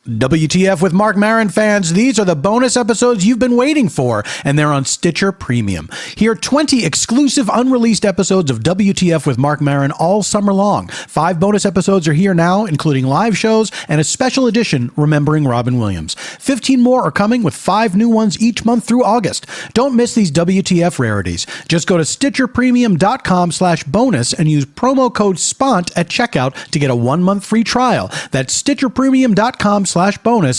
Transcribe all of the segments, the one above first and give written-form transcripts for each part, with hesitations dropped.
WTF with Mark Maron fans, these are the bonus episodes you've been waiting for, and they're on Stitcher Premium. Hear 20 exclusive unreleased episodes of WTF with Mark Maron all summer long. 5 bonus episodes are here now, including live shows and a special edition remembering Robin Williams. 15 more are coming with 5 new ones each month through August. Don't miss these WTF rarities. Just go to StitcherPremium.com/bonus and use promo code SPONT at checkout to get a 1-month free trial. That's StitcherPremium.com/bonus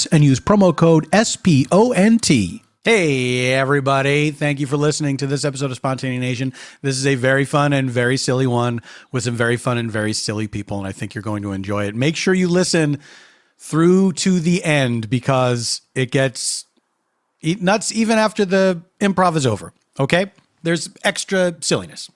and use promo code SPONT. Hey, everybody. Thank you for listening to this episode of Spontaneous Nation. This is a very fun and very silly one with some very fun and very silly people, and I think you're going to enjoy it. Make sure you listen through to the end because it gets nuts even after the improv is over, okay? There's extra silliness.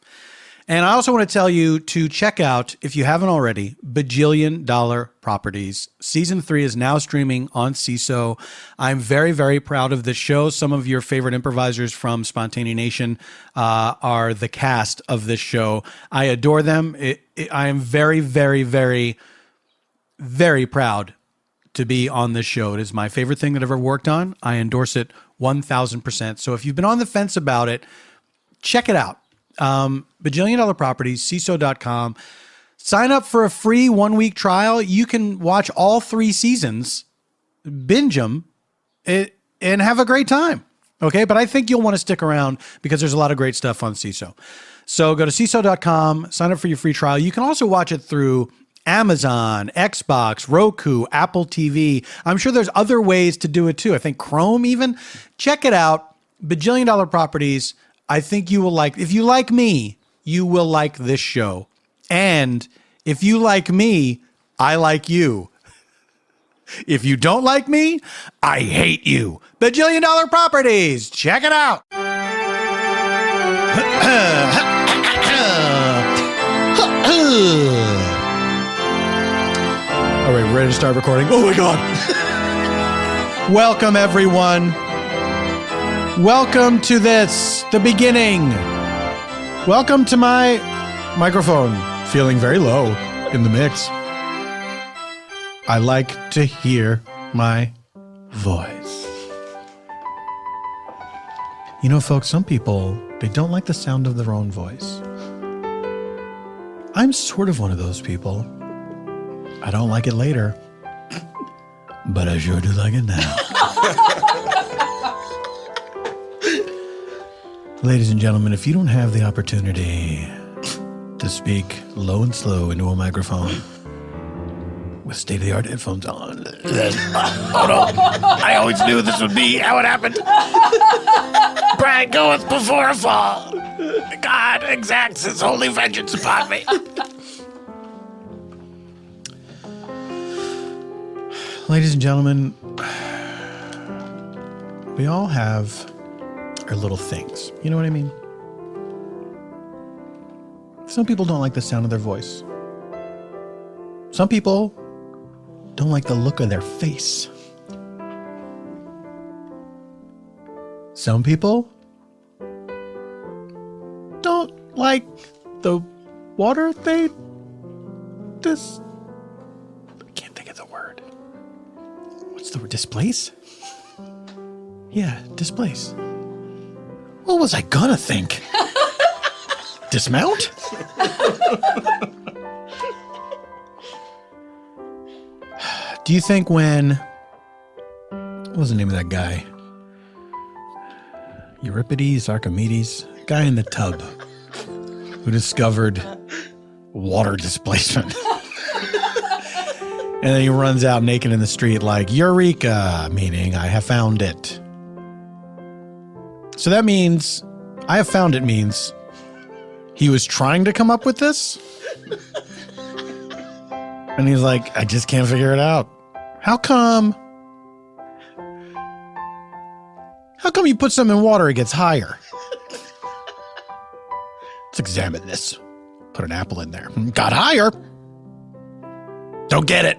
And I also want to tell you to check out, if you haven't already, Bajillion Dollar Properties. Season 3 is now streaming on CISO. I'm very, very proud of this show. Some of your favorite improvisers from Spontaneous Nation are the cast of this show. I adore them. I am very, very, very, very proud to be on this show. It is my favorite thing that I've ever worked on. I endorse it 1,000%. So if you've been on the fence about it, check it out. Bajillion Dollar Properties, CISO.com. Sign up for a free 1-week trial. You can watch all 3 seasons, binge them, and have a great time. Okay, but I think you'll want to stick around because there's a lot of great stuff on CISO. So go to CISO.com, sign up for your free trial. You can also watch it through Amazon, Xbox, Roku, Apple TV. I'm sure there's other ways to do it too. I think Chrome even. Check it out. Bajillion Dollar Properties. I think you will like, if you like me, you will like this show. And if you like me, I like you. If you don't like me, I hate you. Bajillion Dollar Properties. Check it out. All right, ready to start recording? Oh my God. Welcome, everyone. Welcome to this, the beginning. Welcome to my microphone, feeling very low in the mix. I like to hear my voice. You know, folks, some people, they don't like the sound of their own voice. I'm sort of one of those people. I don't like it later, but I sure do like it now. Ladies and gentlemen, if you don't have the opportunity to speak low and slow into a microphone with state-of-the-art headphones on, hold on. I always knew this would be how it happened. Pride goeth before a fall. God exacts his holy vengeance upon me. Ladies and gentlemen, we all have our little things. You know what I mean? Some people don't like the sound of their voice. Some people don't like the look of their face. Some people don't like the water they I can't think of the word. What's the word? Displace? Yeah, displace. What was I gonna think? Dismount? Do you think when... What was the name of that guy? Euripides, Archimedes? Guy in the tub who discovered water displacement. And then he runs out naked in the street like, Eureka, meaning I have found it. So that means, I have found it means he was trying to come up with this. And he's like, I just can't figure it out. How come you put something in water, it gets higher? Let's examine this. Put an apple in there. Got higher. Don't get it.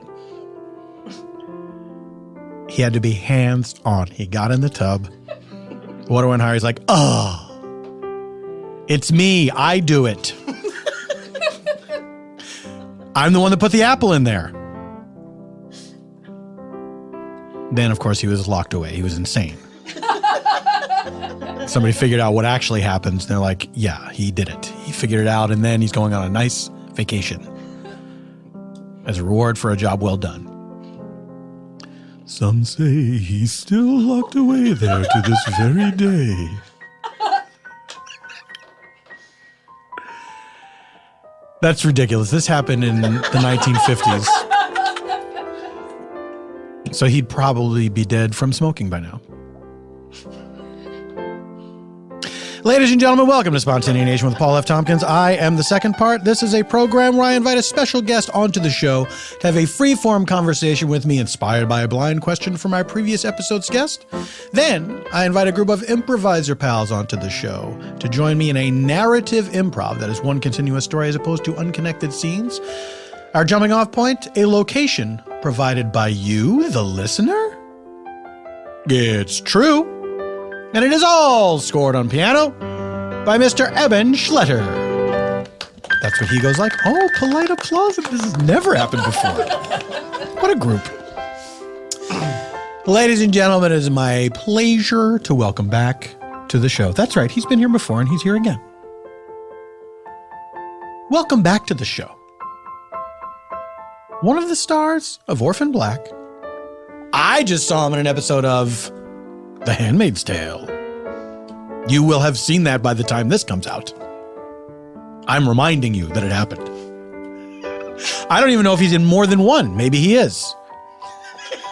He had to be hands on. He got in the tub. Water went higher. He's like, oh, it's me. I do it. I'm the one that put the apple in there. Then, of course, he was locked away. He was insane. Somebody figured out what actually happened. And they're like, yeah, he did it. He figured it out, and then he's going on a nice vacation as a reward for a job well done. Some say he's still locked away there to this very day. That's ridiculous. This happened in the 1950s. So he'd probably be dead from smoking by now. Ladies and gentlemen, welcome to Spontaneanation with Paul F. Tompkins. I am the second part. This is a program where I invite a special guest onto the show to have a free-form conversation with me inspired by a blind question from my previous episode's guest. Then, I invite a group of improviser pals onto the show to join me in a narrative improv that is one continuous story as opposed to unconnected scenes. Our jumping off point, a location provided by you, the listener? It's true. And it is all scored on piano by Mr. Eban Schletter. That's what he goes like. Oh, polite applause. This has never happened before. What a group. Ladies and gentlemen, it is my pleasure to welcome back to the show. That's right. He's been here before and he's here again. Welcome back to the show. One of the stars of Orphan Black. I just saw him in an episode of The Handmaid's Tale. You will have seen that by the time this comes out. I'm reminding you that it happened. I don't even know if he's in more than one. Maybe he is.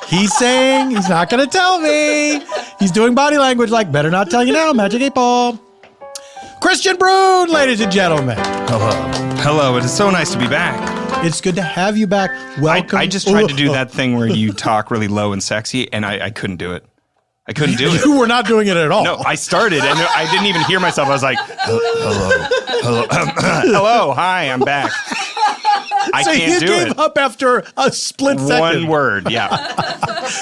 He's saying he's not going to tell me. He's doing body language like, better not tell you now, Magic 8 Ball. Kristian Bruun, ladies and gentlemen. Hello. Hello. It is so nice to be back. It's good to have you back. Welcome. I just tried to do that thing where you talk really low and sexy, and I couldn't do it. I couldn't do it. You were not doing it at all. No, I started, and I didn't even hear myself. I was like, hello, hello, hi, I'm back. I can't do it. So you gave up after a split second. One word, yeah.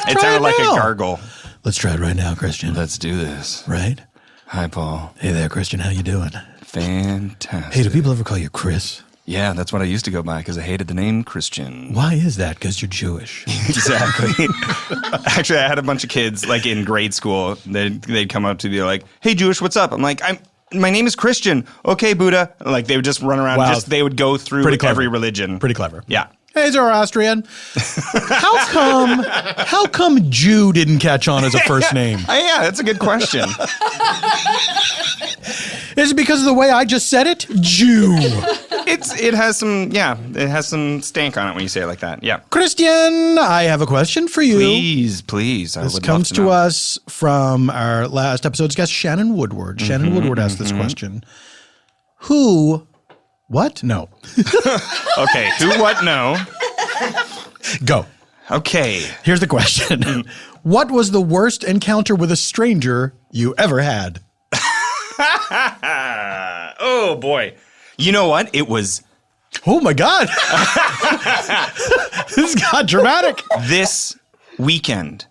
It sounded like a gargle. Let's try it right now, Kristian. Let's do this. Right? Hi, Paul. Hey there, Kristian. How you doing? Fantastic. Hey, do people ever call you Chris? Yeah, that's what I used to go by because I hated the name Kristian. Why is that? Because you're Jewish. Exactly. Actually, I had a bunch of kids like in grade school. They'd come up to me like, "Hey, Jewish, what's up?" I'm like, my name is Kristian. Okay, Buddha. Like they would just run around. Wow. They would go through every religion. Pretty clever. Yeah. Hey, Zoroastrian. How come Jew didn't catch on as a first name? Yeah, that's a good question. Is it because of the way I just said it? Jew. It has some stank on it when you say it like that. Yeah. Kristian, I have a question for you. Please. This comes to us from our last episode's guest, Shannon Woodward. Shannon Woodward asked this question. What? No. Okay. Who, what, no. Go. Okay. Here's the question. What was the worst encounter with a stranger you ever had? Oh, boy. You know what? It was... Oh, my God. This got dramatic. This weekend.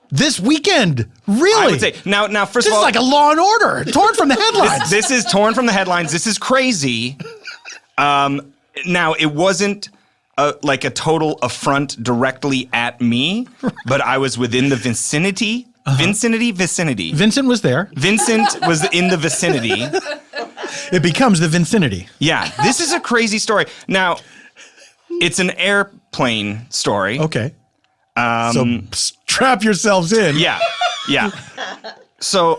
This weekend? Really? I would say. Now, first of all... This is like a Law and Order. Torn from the headlines. This is torn from the headlines. This is crazy. Now, it wasn't like a total affront directly at me, but I was within the vicinity. Vicinity? Vincent was there. Vincent was in the vicinity. It becomes the Vincinity. Yeah. This is a crazy story. Now, it's an airplane story. Okay. So strap yourselves in. Yeah. So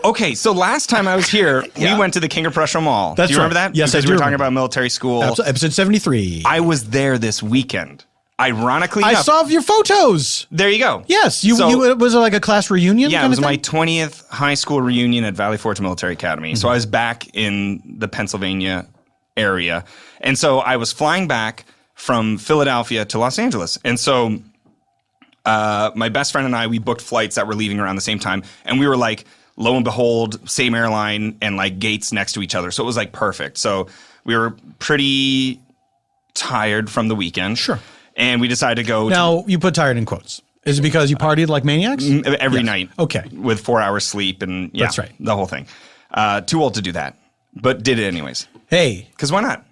last time I was here, we went to the King of Prussia Mall. That's do you remember that? Yes, because I do. We were talking about military school. Episode 73. I was there this weekend. Ironically enough. I saw your photos. There you go. Yes. Was it like a class reunion? Yeah, it was my 20th high school reunion at Valley Forge Military Academy. So I was back in the Pennsylvania area. And so I was flying back from Philadelphia to Los Angeles. And so my best friend and I, we booked flights that were leaving around the same time. And we were like, lo and behold, same airline and like gates next to each other. So it was like perfect. So we were pretty tired from the weekend. Sure. And we decided to go. Now, you put tired in quotes. Is it because you partied like maniacs? Every night. Okay. With 4 hours sleep and That's right. The whole thing. Too old to do that, but did it anyways. Hey. Because why not?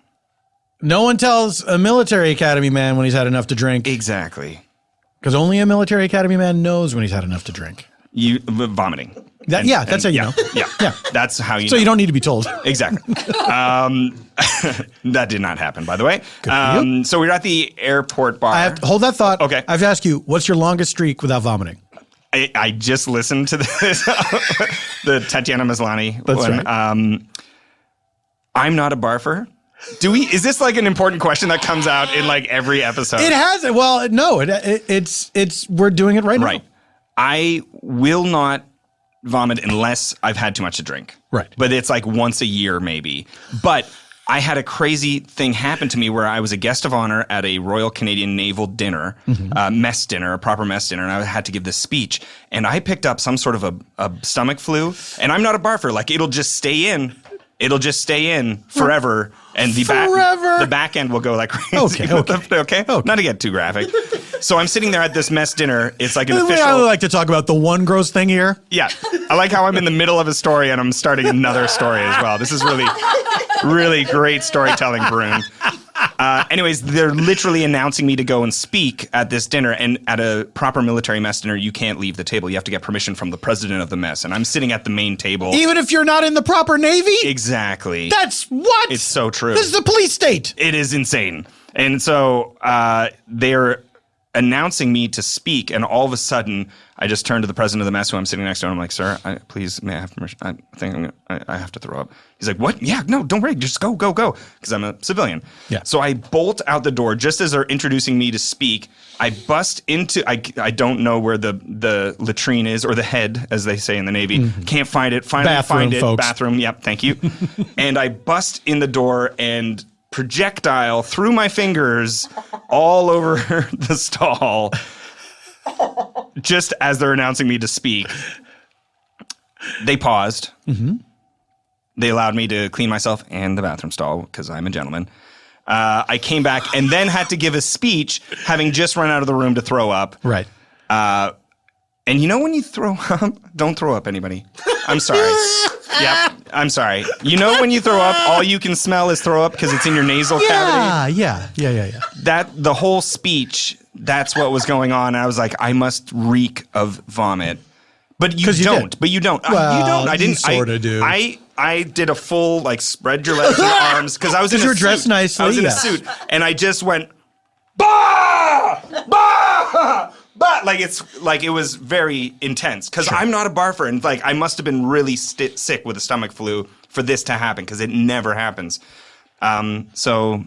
No one tells a military academy man when he's had enough to drink. Exactly. Because only a military academy man knows when he's had enough to drink. Vomiting. That's how you know. Yeah. That's how you So know. you don't need to be told. Exactly. That did not happen, by the way. Good for you. So we were at the airport bar. I have to hold that thought. Okay. I have to ask you, what's your longest streak without vomiting? I just listened to this, the Tatiana Maslany That's one. right. I'm not a barfer. Is this like an important question that comes out in like every episode? It has. Well, no, it's we're doing it right now. Right. I will not vomit unless I've had too much to drink. Right. But it's like once a year maybe. But I had a crazy thing happen to me where I was a guest of honor at a Royal Canadian Naval dinner, mess dinner, a proper mess dinner, and I had to give this speech. And I picked up some sort of a stomach flu. And I'm not a barfer. Like it'll just stay in. It'll just stay in forever, and the back end will go like crazy. Okay. Not to get too graphic. So I'm sitting there at this mess dinner. It's like an official. I like to talk about the one gross thing here. Yeah, I like how I'm in the middle of a story and I'm starting another story as well. This is really, really great storytelling, Bruun. Anyways, they're literally announcing me to go and speak at this dinner, and at a proper military mess dinner, you can't leave the table. You have to get permission from the president of the mess, and I'm sitting at the main table. Even if you're not in the proper Navy? Exactly. That's what? It's so true. This is a police state. It is insane. And so they're announcing me to speak, and all of a sudden, I just turned to the president of the mess who I'm sitting next to, and I'm like, sir, please, may I have permission? I think I have to throw up. He's like, what? Yeah, no, don't worry. Just go. Because I'm a civilian. Yeah. So I bolt out the door just as they're introducing me to speak. I bust into, I don't know where the latrine is, or the head, as they say in the Navy. Can't find it. Finally Bathroom, find it. folks. Bathroom. Yep. Thank you. And I bust in the door and projectile through my fingers all over the stall just as they're announcing me to speak. They paused. They allowed me to clean myself and the bathroom stall because I'm a gentleman. I came back and then had to give a speech having just run out of the room to throw up. Right. And you know when you throw up, don't throw up, anybody. I'm sorry. Yep, I'm sorry. You know when you throw up, all you can smell is throw up because it's in your nasal cavity? Yeah. The whole speech, that's what was going on. And I was like, I must reek of vomit. But you don't. But you don't. Well, you don't. I didn't. You sort of do. I did a full, like, spread your legs and arms because I was in a suit. You were dressed nicely. I was in a suit. And I just went, bah! Bah! But it was very intense because I'm not a barfer, and like I must have been really sick with a stomach flu for this to happen because it never happens. So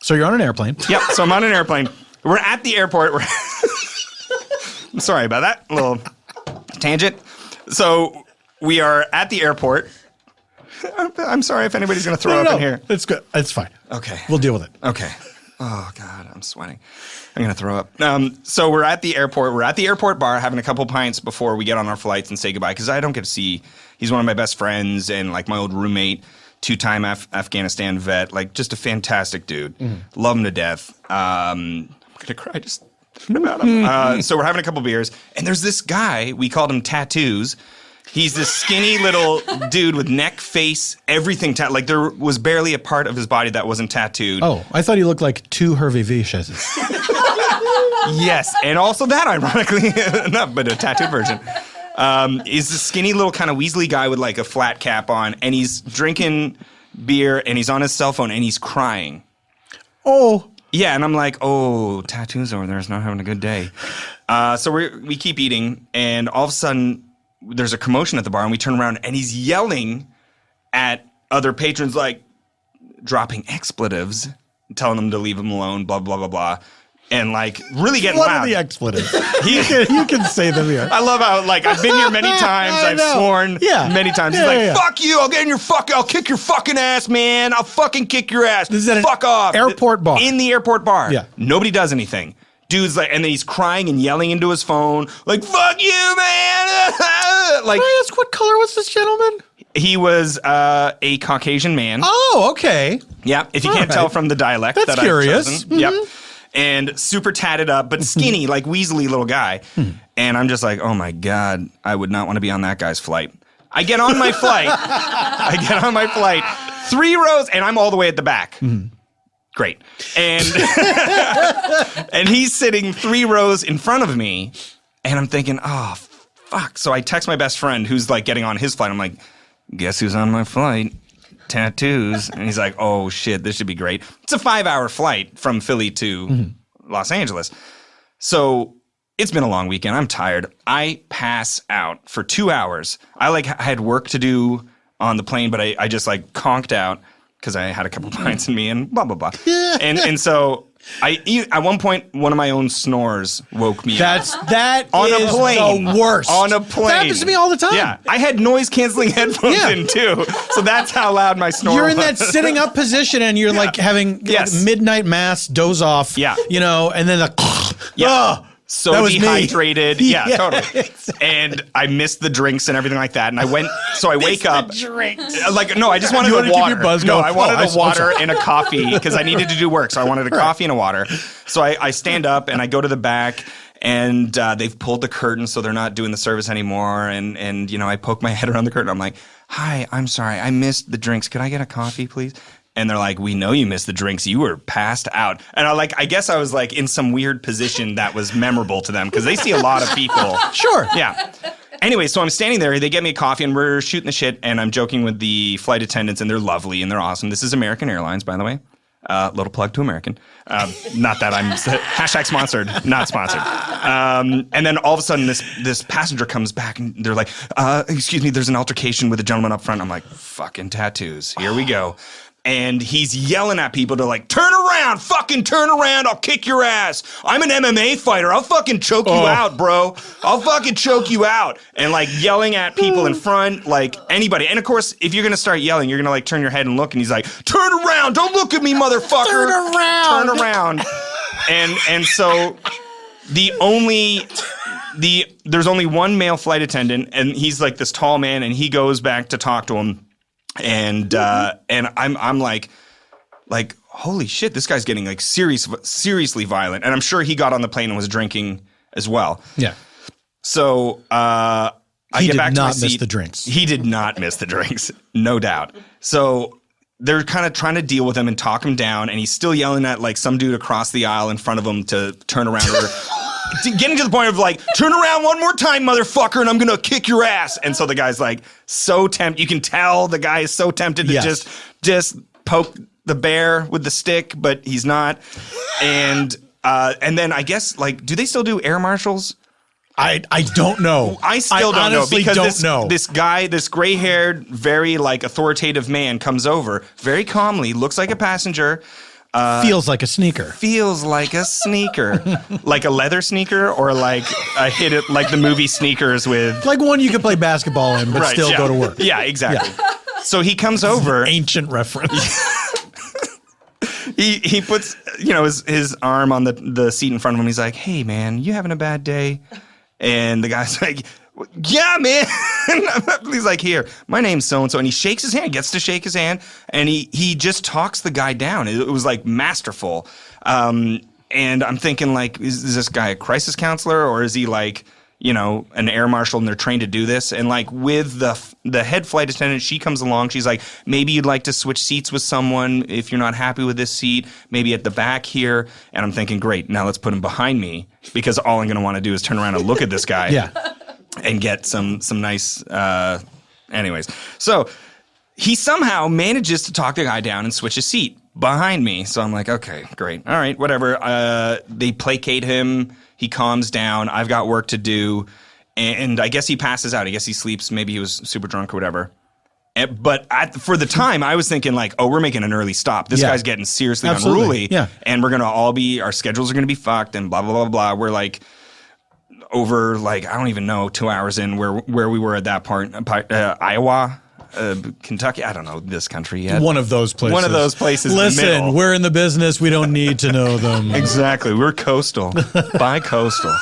you're on an airplane. Yep. So I'm on an airplane. We're at the airport. I'm sorry about that. A little tangent. So we are at the airport. I'm sorry if anybody's going to throw up in here. It's good. It's fine. Okay. We'll deal with it. Okay. Oh, God, I'm sweating. I'm going to throw up. So we're at the airport. We're at the airport bar having a couple pints before we get on our flights and say goodbye because I don't get to see. He's one of my best friends and like my old roommate, two-time Afghanistan vet, like just a fantastic dude. Love him to death. I'm going to cry just thinking about him. So we're having a couple beers, and there's this guy. We called him Tattoos. He's this skinny little dude with neck, face, everything. Like there was barely a part of his body that wasn't tattooed. Oh, I thought he looked like two Hervé Viches. Yes, and also that, ironically enough, but a tattooed version. He's this skinny little kind of Weasley guy with like a flat cap on, and he's drinking beer, and he's on his cell phone, and he's crying. Oh. Yeah, and I'm like, oh, Tattoos over there is not having a good day. So we keep eating, and all of a sudden, there's a commotion at the bar, and we turn around, and he's yelling at other patrons, like dropping expletives, telling them to leave him alone, blah, blah, blah, blah, and like really getting loud. What are the expletives? you can say them here. I love how, like, I've been here many times. I've sworn many times. He's like, fuck you. I'll kick your fucking ass, man. I'll fucking kick your ass. This is Fuck off. Airport bar. In the airport bar. Yeah. Nobody does anything. Dude's like, and then he's crying and yelling into his phone, like, fuck you, man. Like, can I ask what color was this gentleman? He was a Caucasian man. Oh, okay. Yeah, if you can't tell from the dialect. That's that curious. I've chosen. Yep. And super tatted up, but skinny, like Weasley little guy. And I'm just like, oh my God, I would not want to be on that guy's flight. I get on my flight. 3 rows, and I'm all the way at the back. Great. And and he's sitting 3 rows in front of me, and I'm thinking, oh, fuck. So I text my best friend who's like getting on his flight. I'm like, guess who's on my flight? Tattoos. And he's like, oh, shit, this should be great. It's a 5-hour flight from Philly to Los Angeles. So it's been a long weekend. I'm tired. I pass out for 2 hours. I had work to do on the plane, but I just like conked out because I had a couple pints in me and blah, blah, blah. And so at one point, one of my own snores woke me up. That on is a plane. The worst. On a plane. That happens to me all the time. Yeah. I had noise-canceling headphones in, too. So that's how loud my snore was. You're in that sitting up position, and you're like having like, midnight mass, doze off, you know, and then so that was dehydrated. Me. Yeah, totally. And I missed the drinks and everything like that. And I wake up. Like, no, I just wanted the water. I wanted the water and a coffee because I needed to do work. So I wanted a coffee and a water. So I stand up and I go to the back, and they've pulled the curtain so they're not doing the service anymore. And you know, I poke my head around the curtain. I'm like, hi, I'm sorry. I missed the drinks. Could I get a coffee, please? And they're like, we know you missed the drinks. You were passed out. And I guess I was like in some weird position that was memorable to them because they see a lot of people. Sure. Yeah. Anyway, so I'm standing there. They get me a coffee and we're shooting the shit. And I'm joking with the flight attendants and they're lovely and they're awesome. This is American Airlines, by the way. Little plug to American. Not that I'm hashtag sponsored, not sponsored. And then all of a sudden this passenger comes back and they're like, excuse me, there's an altercation with a gentleman up front. I'm like, fucking tattoos. Here we go. And he's yelling at people to like, turn around, fucking turn around, I'll kick your ass. I'm an MMA fighter, I'll fucking choke you out, bro. I'll fucking choke you out. And like yelling at people in front, like anybody. And of course, if you're gonna start yelling, you're gonna like turn your head and look, and he's like, turn around, don't look at me, motherfucker. Turn around. And so there's only one male flight attendant, and he's like this tall man, and he goes back to talk to him. And I'm like, holy shit, this guy's getting like seriously violent. And I'm sure he got on the plane and was drinking as well. Yeah. So I get back to my seat. He did not miss the drinks. He did not miss the drinks, no doubt. So they're kind of trying to deal with him and talk him down, and he's still yelling at like some dude across the aisle in front of him to turn around or getting to the point of like, turn around one more time, motherfucker, and I'm going to kick your ass. And so the guy's like so tempted. You can tell the guy is so tempted to just poke the bear with the stick, but he's not. And then I guess like, do they still do air marshals? I don't know. I still don't know because know. This guy, this gray-haired, very like authoritative man comes over very calmly, looks like a passenger. Feels like a sneaker. Feels like a sneaker. Like a leather sneaker or like a like the movie Sneakers with... Like one you could play basketball in but still go to work. Yeah, exactly. Yeah. So he comes over... Ancient reference. He puts, you know, his arm on the seat in front of him. He's like, hey, man, you having a bad day? And the guy's like... Yeah, man. He's like, here, my name's so-and-so. And he shakes his hand, gets to shake his hand, and he just talks the guy down. It was like masterful. And I'm thinking like, is this guy a crisis counselor or is he like, you know, an air marshal and they're trained to do this? And like with the head flight attendant, she comes along. She's like, maybe you'd like to switch seats with someone if you're not happy with this seat, maybe at the back here. And I'm thinking, great, now let's put him behind me because all I'm going to want to do is turn around and look at this guy. Yeah. And get some nice, anyways. So he somehow manages to talk the guy down and switch his seat behind me. So I'm like, okay, great. All right, whatever. They placate him. He calms down. I've got work to do. And I guess he passes out. I guess he sleeps. Maybe he was super drunk or whatever. But for the time, I was thinking like, oh, we're making an early stop. This guy's getting seriously unruly. Yeah. And we're going to our schedules are going to be fucked and blah, blah, blah, blah. We're like... over like I don't even know 2 hours in where we were at that part, Iowa, Kentucky. I don't know this country yet. One of those places. One of those places. Listen, we're in the business. We don't need to know them. Exactly. We're coastal, bi-coastal.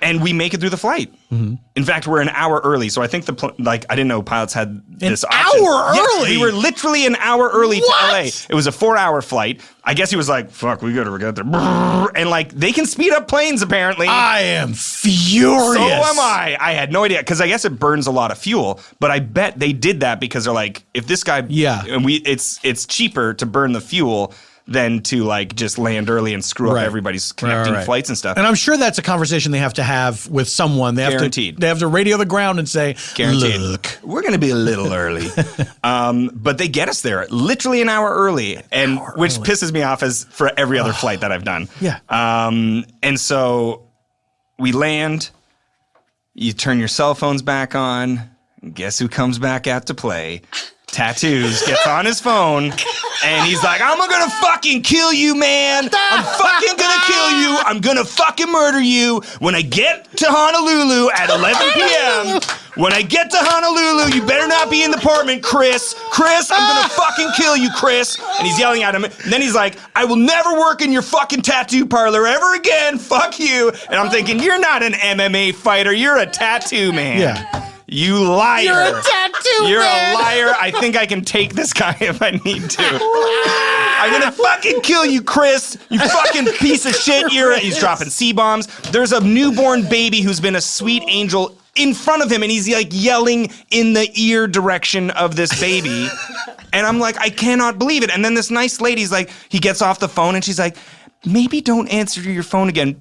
And we make it through the flight. Mm-hmm. In fact, we're an hour early. So I think I didn't know pilots had this option. An hour early? We were literally an hour early What? to LA. It was a 4-hour flight. I guess he was like, fuck, we gotta get there. And like, they can speed up planes apparently. I am furious. So am I. I had no idea. Because I guess it burns a lot of fuel. But I bet they did that because they're like, if this guy, and it's cheaper to burn the fuel than to like just land early and screw up everybody's connecting flights and stuff. And I'm sure that's a conversation they have to have with someone. They have Guaranteed. They have to radio the ground and say, Guaranteed. Look, we're going to be a little early. But they get us there literally an hour early, which pisses me off as for every other flight that I've done. Yeah. And so we land, you turn your cell phones back on, and guess who comes back out to play? Tattoos gets on his phone and he's like, I'm gonna fucking kill you, man. I'm fucking gonna kill you. I'm gonna fucking murder you. When I get to Honolulu at 11 p.m., when I get to Honolulu, you better not be in the apartment, Chris. Chris, I'm gonna fucking kill you, Chris. And he's yelling at him. And then he's like, I will never work in your fucking tattoo parlor ever again. Fuck you. And I'm thinking, you're not an MMA fighter. You're a tattoo man. Yeah. You liar. You're a tattoo You're man. a liar. I think I can take this guy if I need to. I'm gonna fucking kill you, Chris. You fucking piece of shit. He's dropping C-bombs. There's a newborn baby who's been a sweet angel in front of him, and he's like yelling in the ear direction of this baby. And I'm like, I cannot believe it. And then this nice lady's like, he gets off the phone and she's like, maybe don't answer your phone again.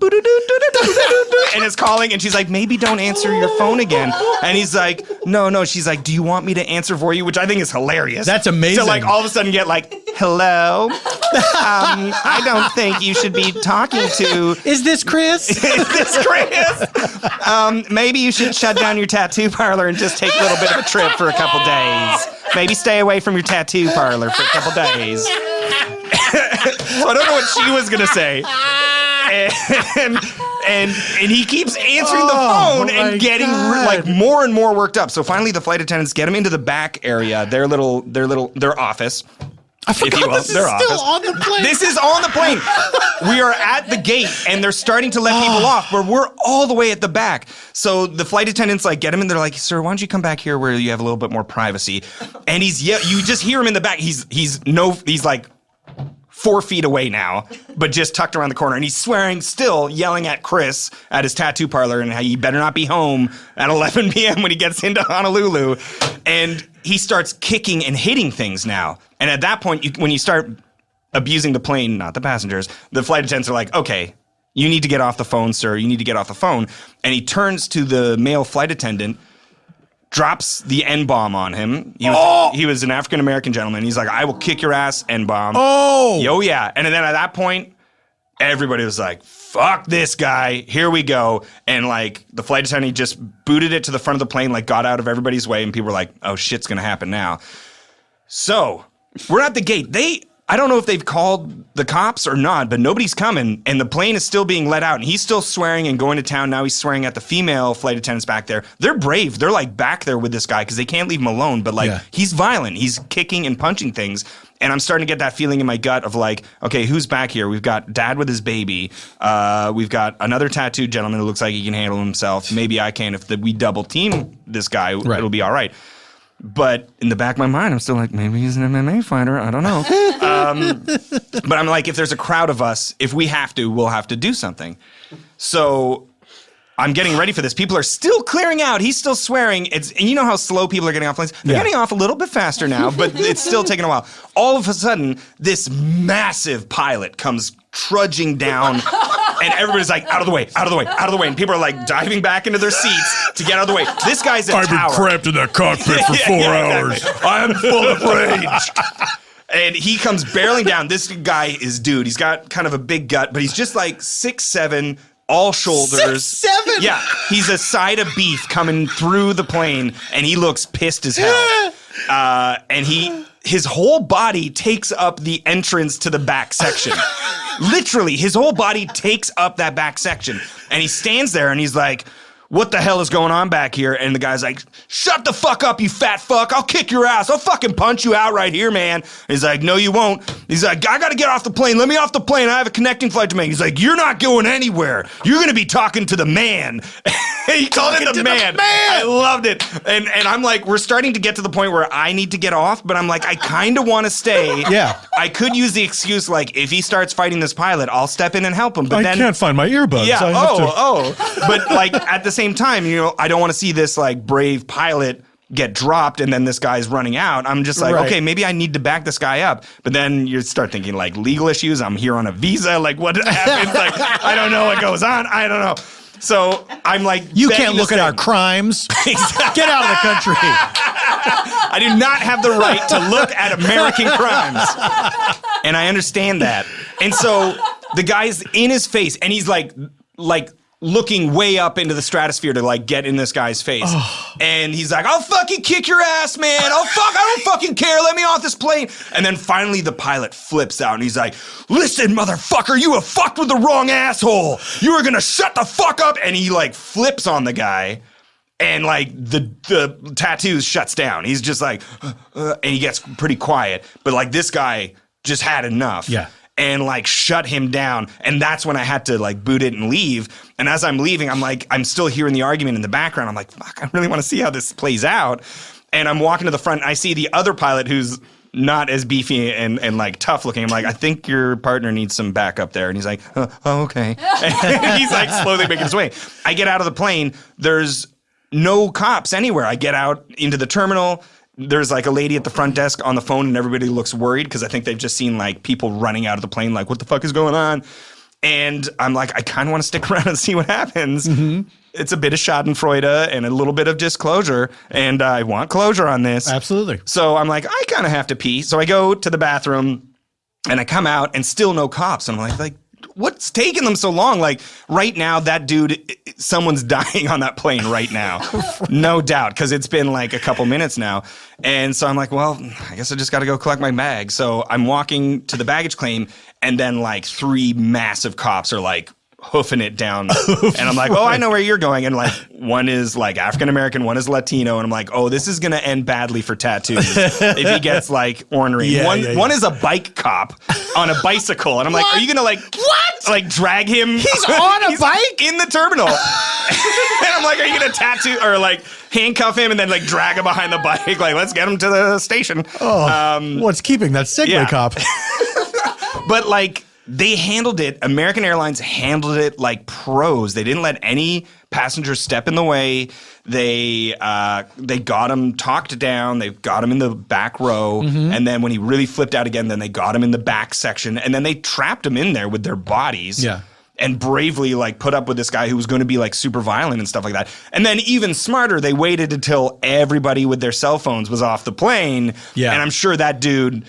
And it's calling, and she's like, maybe don't answer your phone again. And he's like, no. She's like, do you want me to answer for you? Which I think is hilarious. That's amazing. To like all of a sudden get like, hello? I don't think you should be talking to... Is this Chris? Is this Chris? Maybe you should shut down your tattoo parlor and just take a little bit of a trip for a couple days. Maybe stay away from your tattoo parlor for a couple days. So I don't know what she was gonna say, and he keeps answering the phone and getting like more and more worked up. So finally, the flight attendants get him into the back area, their office. I forgot this is still on the plane. This is on the plane. We are at the gate, and they're starting to let people off, where we're all the way at the back. So the flight attendants like get him, and they're like, "Sir, why don't you come back here where you have a little bit more privacy?" And you just hear him in the back. He's like 4 feet away now, but just tucked around the corner. And he's swearing, still yelling at Chris at his tattoo parlor and how he better not be home at 11 p.m. when he gets into Honolulu. And he starts kicking and hitting things now. And at that point, when you start abusing the plane, not the passengers, the flight attendants are like, okay, you need to get off the phone, sir. You need to get off the phone. And he turns to the male flight attendant, drops the N-bomb on him. He was an African-American gentleman. He's like, I will kick your ass, N-bomb. Oh, yeah. And then at that point, everybody was like, fuck this guy. Here we go. And like the flight attendant just booted it to the front of the plane, like got out of everybody's way. And people were like, oh, shit's going to happen now. So we're at the gate. I don't know if they've called the cops or not, but nobody's coming, and the plane is still being let out, and he's still swearing and going to town. Now he's swearing at the female flight attendants back there. They're brave. They're like back there with this guy because they can't leave him alone, but like he's violent. He's kicking and punching things, and I'm starting to get that feeling in my gut of like, okay, who's back here? We've got dad with his baby. We've got another tattooed gentleman who looks like he can handle himself. Maybe I can. If we double team this guy, it'll be all right. But in the back of my mind, I'm still like, maybe he's an MMA fighter. I don't know. But I'm like, if there's a crowd of us, if we have to, we'll have to do something. So I'm getting ready for this. People are still clearing out. He's still swearing. And you know how slow people are getting off planes? They're getting off a little bit faster now, but it's still taking a while. All of a sudden, this massive pilot comes trudging down. And everybody's like, out of the way, out of the way, out of the way. And people are like diving back into their seats to get out of the way. This guy's a tower. I've been cramped in that cockpit for 4 hours. Exactly. I'm full of rage. And he comes barreling down. This guy is dude. He's got kind of a big gut, but he's just like 6'7", all shoulders. 6'7"? Yeah. He's a side of beef coming through the plane, and he looks pissed as hell. And his whole body takes up the entrance to the back section. Literally, his whole body takes up that back section. And he stands there and he's like, what the hell is going on back here? And the guy's like, shut the fuck up, you fat fuck. I'll kick your ass. I'll fucking punch you out right here, man. And he's like, no, you won't. He's like, I got to get off the plane. Let me off the plane. I have a connecting flight to make. He's like, you're not going anywhere. You're going to be talking to the man. He called it the man. I loved it. And I'm like, we're starting to get to the point where I need to get off, but I'm like, I kind of want to stay. Yeah. I could use the excuse, like, if he starts fighting this pilot, I'll step in and help him. But I can't find my earbuds. Yeah. I have to... But like at the same time, you know, I don't want to see this like brave pilot get dropped and then this guy's running out. I'm just like, okay, maybe I need to back this guy up. But then you start thinking like legal issues. I'm here on a visa. Like what happens? Like I don't know what goes on. I don't know. So I'm like, you can't look at our crimes. Get out of the country. I do not have the right to look at American crimes. And I understand that. And so the guy's in his face and he's like looking way up into the stratosphere to like get in this guy's face. Oh. And he's like, I'll fucking kick your ass, man. I don't fucking care. Let me off this plane. And then finally the pilot flips out and he's like, listen, motherfucker, you have fucked with the wrong asshole. You are gonna shut the fuck up. And he like flips on the guy and like the tattoos shuts down. He's just like, and he gets pretty quiet. But like this guy just had enough. Yeah. And like shut him down. And that's when I had to like boot it and leave. And as I'm leaving, I'm like, I'm still hearing the argument in the background. I'm like, fuck, I really want to see how this plays out. And I'm walking to the front and I see the other pilot who's not as beefy and like tough looking. I'm like, I think your partner needs some backup there. And he's like, oh, okay. And he's like slowly making his way. I get out of the plane. There's no cops anywhere. I get out into the terminal. There's like a lady at the front desk on the phone and everybody looks worried because I think they've just seen like people running out of the plane like, what the fuck is going on? And I'm like, I kind of want to stick around and see what happens. Mm-hmm. It's a bit of schadenfreude and a little bit of disclosure. And I want closure on this. Absolutely. So I'm like, I kind of have to pee. So I go to the bathroom and I come out and still no cops. And I'm like, what's taking them so long? Like right now, that dude, someone's dying on that plane right now. No doubt. Cause it's been like a couple minutes now. And so I'm like, well, I guess I just got to go collect my bag. So I'm walking to the baggage claim and then like 3 massive cops are like hoofing it down. And I'm like, oh, I know where you're going. And like one is like African-American, one is Latino. And I'm like, oh, this is going to end badly for tattoos if he gets like ornery. One is a bike cop on a bicycle. And I'm like, are you going to like, like drag him? He's on a bike? In the terminal. And I'm like, are you going to tattoo or like handcuff him and then like drag him behind the bike? Like, let's get him to the station. Oh, what's keeping that Segway cop? But like, they handled it. American Airlines handled it like pros. They didn't let any passengers step in the way. They got him talked down. They got him in the back row. Mm-hmm. And then when he really flipped out again, then they got him in the back section. And then they trapped him in there with their bodies. Yeah. And bravely like put up with this guy who was going to be like super violent and stuff like that. And then even smarter, they waited until everybody with their cell phones was off the plane. Yeah. And I'm sure that dude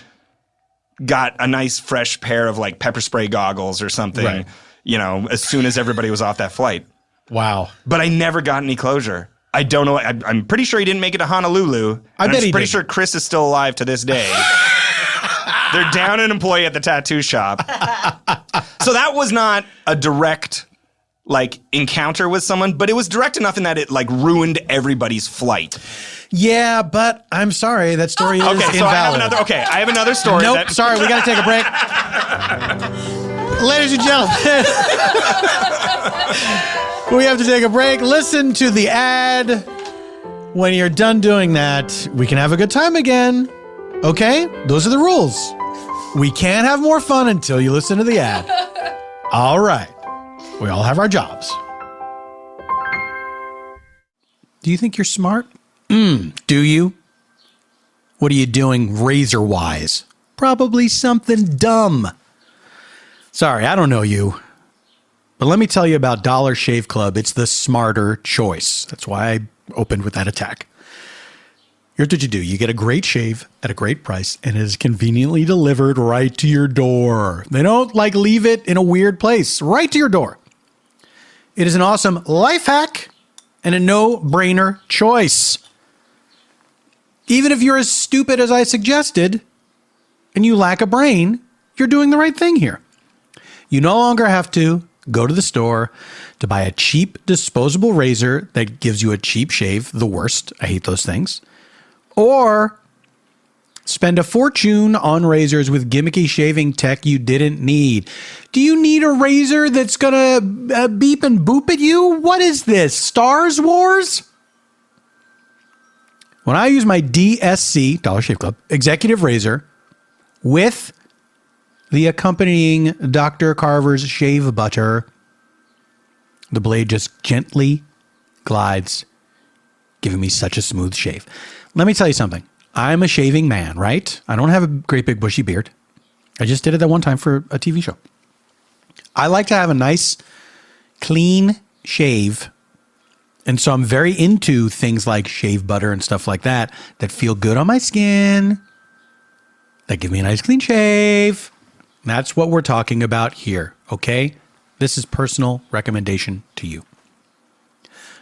got a nice fresh pair of like pepper spray goggles or something, you know, as soon as everybody was off that flight. Wow. But I never got any closure. I don't know. I'm pretty sure he didn't make it to Honolulu. I'm pretty sure Chris is still alive to this day. They're down an employee at the tattoo shop. So that was not a direct like encounter with someone, but it was direct enough in that it like ruined everybody's flight. Yeah, but I'm sorry, that story is invalid. So I have another story. Nope, sorry, we got to take a break. Ladies and gentlemen, we have to take a break. Listen to the ad. When you're done doing that, we can have a good time again. Okay? Those are the rules. We can't have more fun until you listen to the ad. All right. We all have our jobs. Do you think you're smart? Do you? What are you doing razor-wise? Probably something dumb. Sorry, I don't know you. But let me tell you about Dollar Shave Club. It's the smarter choice. That's why I opened with that attack. Here's what you do. You get a great shave at a great price, and it is conveniently delivered right to your door. They don't like leave it in a weird place. Right to your door. It is an awesome life hack and a no-brainer choice. Even if you're as stupid as I suggested and you lack a brain, you're doing the right thing here. You no longer have to go to the store to buy a cheap disposable razor that gives you a cheap shave, the worst. I hate those things. Or spend a fortune on razors with gimmicky shaving tech you didn't need. Do you need a razor that's gonna beep and boop at you? What is this, Stars Wars? When I use my DSC, Dollar Shave Club, executive razor with the accompanying Dr. Carver's shave butter, the blade just gently glides, giving me such a smooth shave. Let me tell you something. I'm a shaving man, right? I don't have a great big bushy beard. I just did it that one time for a TV show. I like to have a nice, clean shave. And so I'm very into things like shave butter and stuff like that feel good on my skin, that give me a nice, clean shave. That's what we're talking about here, okay? This is personal recommendation to you.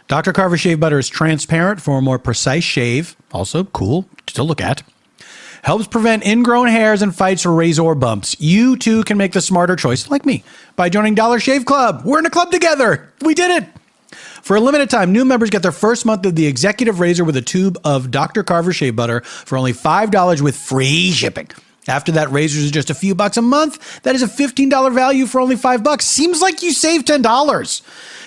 Dr. Carver Shave Butter is transparent for a more precise shave. Also cool to look at. Helps prevent ingrown hairs and fights razor bumps. You too can make the smarter choice, like me, by joining Dollar Shave Club. We're in a club together. We did it. For a limited time, new members get their first month of the executive razor with a tube of Dr. Carver Shave Butter for only $5 with free shipping. After that, razors are just a few bucks a month. That is a $15 value for only $5. Seems like you saved $10.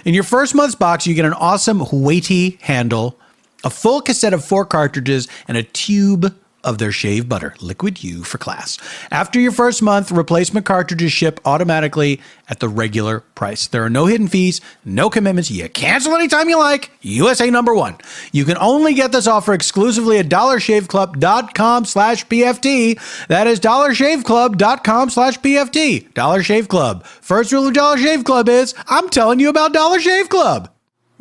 In your first month's box, you get an awesome weighty handle, a full cassette of 4 cartridges, and a tube of their shave butter, Liquid U for class. After your first month, replacement cartridges ship automatically at the regular price. There are no hidden fees, no commitments. You cancel anytime you like. USA #1. You can only get this offer exclusively at dollarshaveclub.com/PFT. That is dollarshaveclub.com/PFT. Dollar Shave Club. First rule of Dollar Shave Club is, I'm telling you about Dollar Shave Club.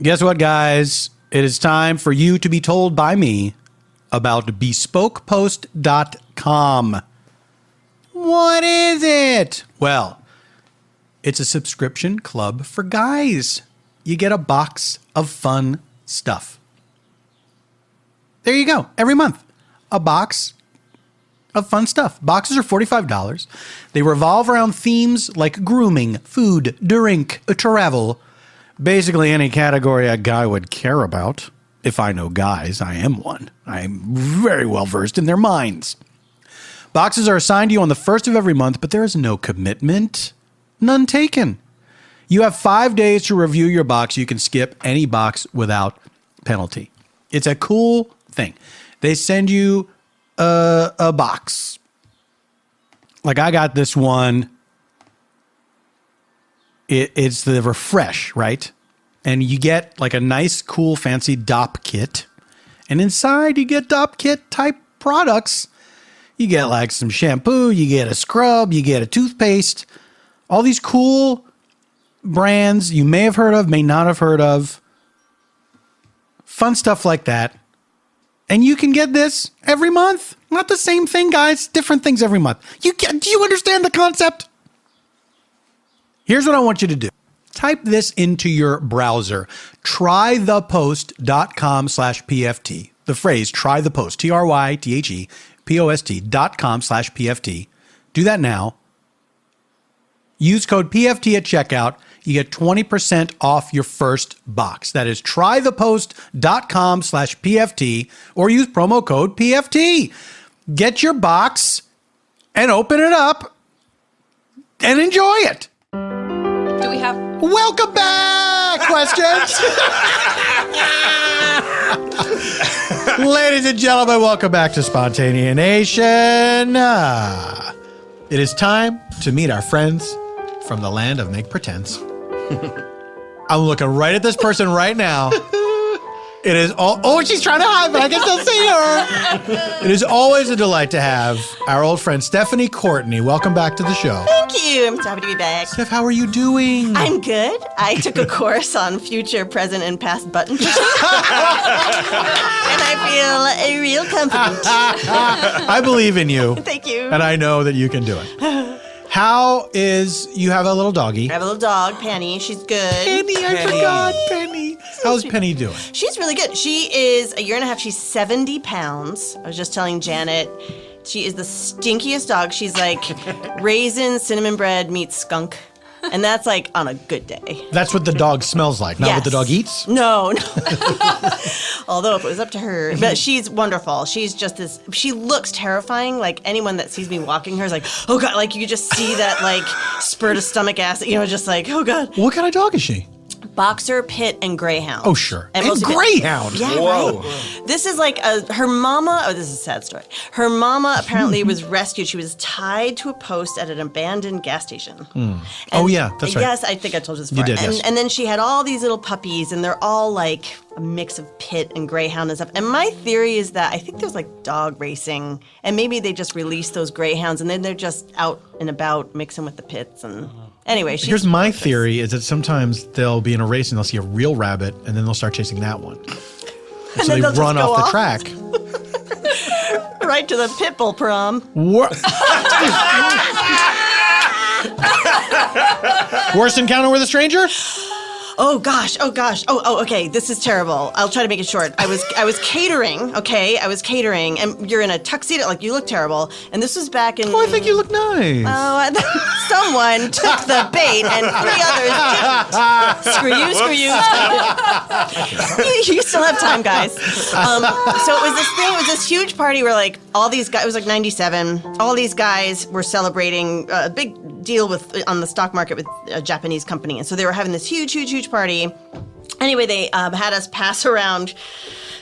Guess what, guys? It is time for you to be told by me about bespokepost.com. What is it? Well, it's a subscription club for guys. You get a box of fun stuff. There you go. Every month, a box of fun stuff. Boxes are $45. They revolve around themes like grooming, food, drink, travel. Basically any category a guy would care about. If I know guys, I am one. I am very well versed in their minds. Boxes are assigned to you on the first of every month, but there is no commitment. None taken. You have 5 days to review your box. You can skip any box without penalty. It's a cool thing. They send you a box. Like I got this one. It's the Refresh, right? And you get like a nice, cool, fancy DOP kit. And inside you get DOP kit type products. You get like some shampoo, you get a scrub, you get a toothpaste. All these cool brands you may have heard of, may not have heard of. Fun stuff like that. And you can get this every month. Not the same thing, guys. Different things every month. Do you understand the concept? Here's what I want you to do. Type this into your browser, trythepost.com/PFT. The phrase try the post, TRYTHEPOST.com/PFT. Do that now. Use code PFT at checkout. You get 20% off your first box. That is trythepost.com/PFT or use promo code PFT. Get your box and open it up and enjoy it. Do we have... Welcome back, questions. Ladies and gentlemen, welcome back to Spontaneanation. It is time to meet our friends from the land of make pretense. I'm looking right at this person right now. It is all. Oh, she's trying to hide, but I can still see her. It is always a delight to have our old friend Stephanie Courtney. Welcome back to the show. Thank you. I'm so happy to be back. Steph, how are you doing? I'm good. I took a course on future, present, and past button pushing. And I feel real confident. I believe in you. Thank you. And I know that you can do it. You have a little doggy. I have a little dog, Penny. She's good. Penny, I forgot Penny. How's Penny doing? She's really good. She is a year and a half. She's 70 pounds. I was just telling Janet, she is the stinkiest dog. She's like raisin, cinnamon bread meets skunk. And that's like on a good day. That's what the dog smells like, not what the dog eats? No. Although if it was up to her. But she's wonderful. She's just this, she looks terrifying. Like anyone that sees me walking her is like, oh God, like you could just see that like spurt of stomach acid, just like, oh God. What kind of dog is she? Boxer, pit, and greyhound. Oh, sure. And mostly pit. greyhound. Yeah, Whoa. right. This is like her mama. Oh, this is a sad story. Her mama apparently was rescued. She was tied to a post at an abandoned gas station. Oh, yeah, that's right. Yes, I think I told you this before. You did, and, yes. and then she had all these little puppies, and they're all like a mix of pit and greyhound and stuff. And my theory is that I think there's like dog racing, and maybe they just release those greyhounds, and then they're just out and about mixing with the pits. And anyway, Here's my theory is that sometimes they'll be in a race and they'll see a real rabbit and then they'll start chasing that one. And so then they they'll just run go off the off. track. Right to the pit bull prom. Worst encounter with a stranger? Oh gosh. Oh, okay. This is terrible. I'll try to make it short. I was catering. Okay, I was catering, and you're in a tuxedo. Like you look terrible. And this was back in. Oh, I think you look nice. Someone took the bait, and 3 others didn't. Screw you. You still have time, guys. So it was this thing. It was this huge party where like all these guys. It was like '97. All these guys were celebrating a big deal on the stock market with a Japanese company, and so they were having this huge party. Anyway, they had us pass around.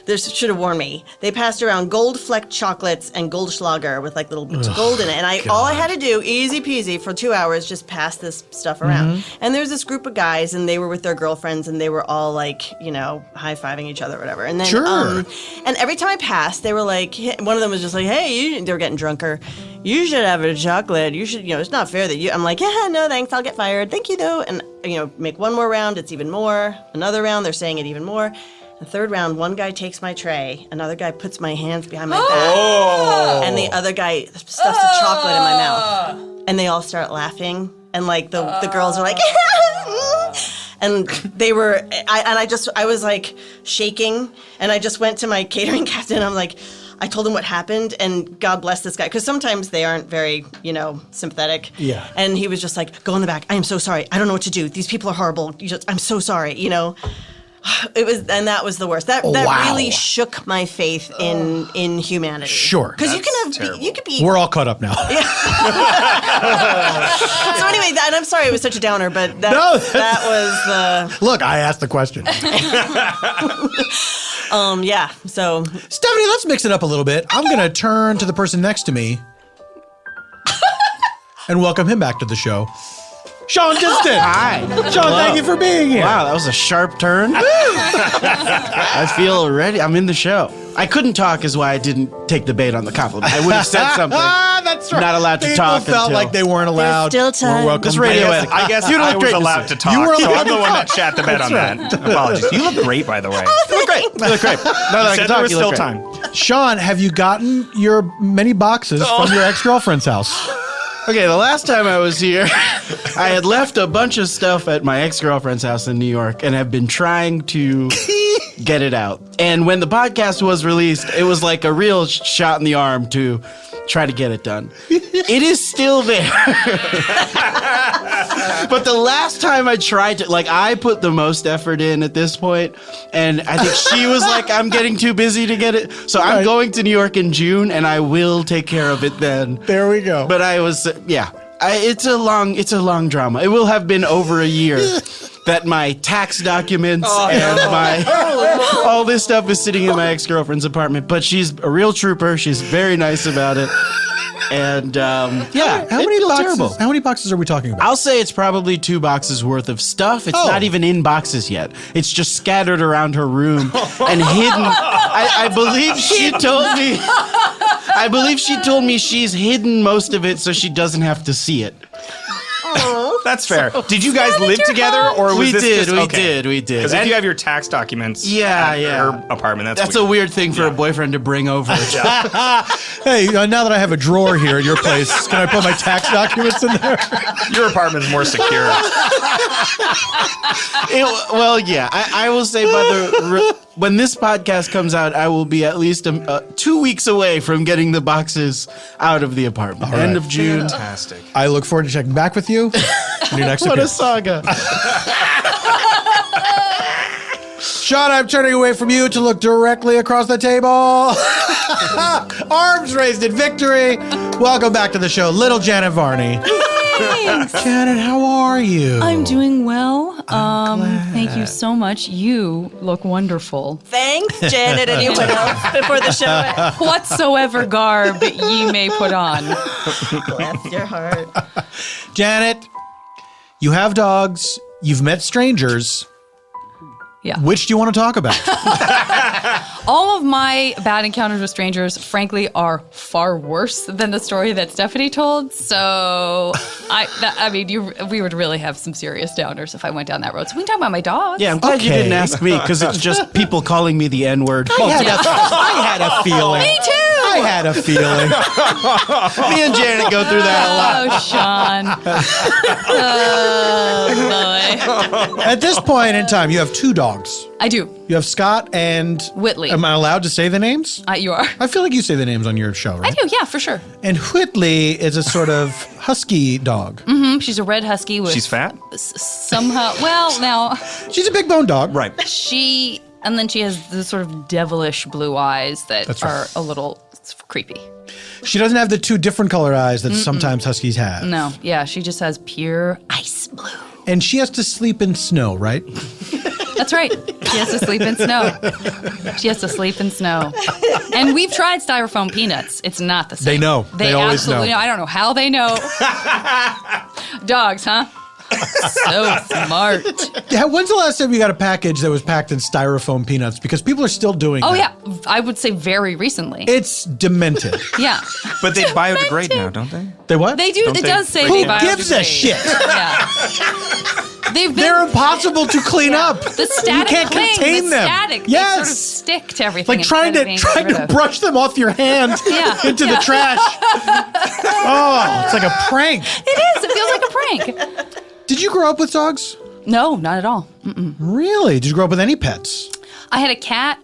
This should have warned me. They passed around gold-flecked chocolates and Goldschlager with like little bits of gold in it. And all I had to do, easy peasy, for 2 hours, just pass this stuff around. And there's this group of guys, and they were with their girlfriends, and they were all like, high-fiving each other or whatever. And then, Sure. And every time I passed, they were like, one of them was just like, hey, they were getting drunker. You should have a chocolate. You should, it's not fair that you. I'm like, yeah, no, thanks. I'll get fired. Thank you, though. And, make one more round. It's even more. Another round, they're saying it even more. The third round, one guy takes my tray. Another guy puts my hands behind my back. And the other guy stuffs the chocolate in my mouth. And they all start laughing. And, like, the girls are like, and they were, I was, like, shaking. And I just went to my catering captain. I'm like, I told him what happened, and God bless this guy, because sometimes they aren't very, sympathetic. Yeah. And he was just like, go in the back. I am so sorry. I don't know what to do. These people are horrible. I'm so sorry, It was, and that was the worst. That Wow. really shook my faith in humanity. Sure. Because you could be. We're all caught up now. So anyway, and I'm sorry it was such a downer, but that was the. Look, I asked the question. Yeah. So Stephanie, let's mix it up a little bit. I'm going to turn to the person next to me and welcome him back to the show. Shaun Diston. Hi. Shaun, thank you for being here. Wow, that was a sharp turn. I feel ready. I'm in the show. I couldn't talk is why I didn't take the bait on the compliment. I would have said something. That's right. Not allowed to People talk felt until- like they weren't allowed. There's still time. We're welcome This radio back. edit. I guess You you look I was great allowed this to week. talk, You were so allowed I'm the to one talk. that shat the bed on That's that. Apologies. You look great, by the way. You look great. You look great. Now that I Said can there talk, was you still look time. great. Shaun, have you gotten your many boxes from your ex-girlfriend's house? Okay, the last time I was here, I had left a bunch of stuff at my ex-girlfriend's house in New York and have been trying to get it out. And when the podcast was released, it was like a real shot in the arm to try to get it done. It is still there. But the last time I tried to, I put the most effort in at this point, and I think she was like, I'm getting too busy to get it. So I'm going to New York in June, and I will take care of it then. There we go. But I was, it's a long drama. It will have been over a year that my tax documents and all this stuff is sitting in my ex-girlfriend's apartment. But she's a real trooper. She's very nice about it. And How many boxes are we talking about? I'll say it's probably 2 boxes worth of stuff. It's not even in boxes yet. It's just scattered around her room and hidden. I believe she told me. I believe she told me she's hidden most of it so she doesn't have to see it. That's fair. Did you guys live together, or was We this did, just, we okay. did, we did. Because if you have your tax documents Yeah, at yeah. her apartment, That's a weird thing for a boyfriend to bring over. Hey, now that I have a drawer here at your place, can I put my tax documents in there? Your apartment's more secure. I will say by when this podcast comes out, I will be at least 2 weeks away from getting the boxes out of the apartment. End of June. Fantastic. I look forward to checking back with you in your next What a appearance. saga. Shaun, I'm turning away from you to look directly across the table. Arms raised in victory. Welcome back to the show, little Janet Varney. Thanks. Janet, how are you? I'm doing well. Thank you so much. You look wonderful. Thanks, Janet. Anyone else before the show? Whatsoever garb ye may put on. Bless your heart. Janet, you have dogs. You've met strangers. Yeah. Which do you want to talk about? All of my bad encounters with strangers, frankly, are far worse than the story that Stephanie told. So, we would really have some serious downers if I went down that road. So we can talk about my dogs. Yeah, I'm glad you Okay. didn't ask me because it's just people calling me the N-word. I had a feeling. Me too. I had a feeling. Me and Janet go through that a lot. Oh, Shaun. Oh, boy. At this point in time, you have two dogs. I do. You have Scott and Whitley. Am I allowed to say the names? You are. I feel like you say the names on your show, I right? do, yeah, for sure. And Whitley is a sort of husky dog. She's a red husky with She's fat? somehow. Well, now She's a big bone dog. Right. and then she has the sort of devilish blue eyes that That's right. are a little creepy. She doesn't have the two different color eyes that sometimes huskies have. No, yeah, she just has pure ice blue. And she has to sleep in snow, right? That's right. She has to sleep in snow. She has to sleep in snow. And we've tried styrofoam peanuts. It's not the same. They know. They always absolutely know. I don't know how they know. Dogs, huh? So smart. Yeah, when's the last time you got a package that was packed in styrofoam peanuts? Because people are still doing Oh, that. yeah. I would say very recently. It's demented. Yeah. But they biodegrade now, don't they? They what? They do. Don't It they- does say Who they gives a biodegrade. shit? Yeah. They've been. They're impossible to clean up. The static you can't cling, contain the them. static, Yes. they sort of stick to everything. Like trying instead of being to rid of. brush them off your hand Yeah. into the Yeah. trash. Oh, it's like a prank. It is. It feels like a prank. Did you grow up with dogs? No, not at all. Really? Did you grow up with any pets? I had a cat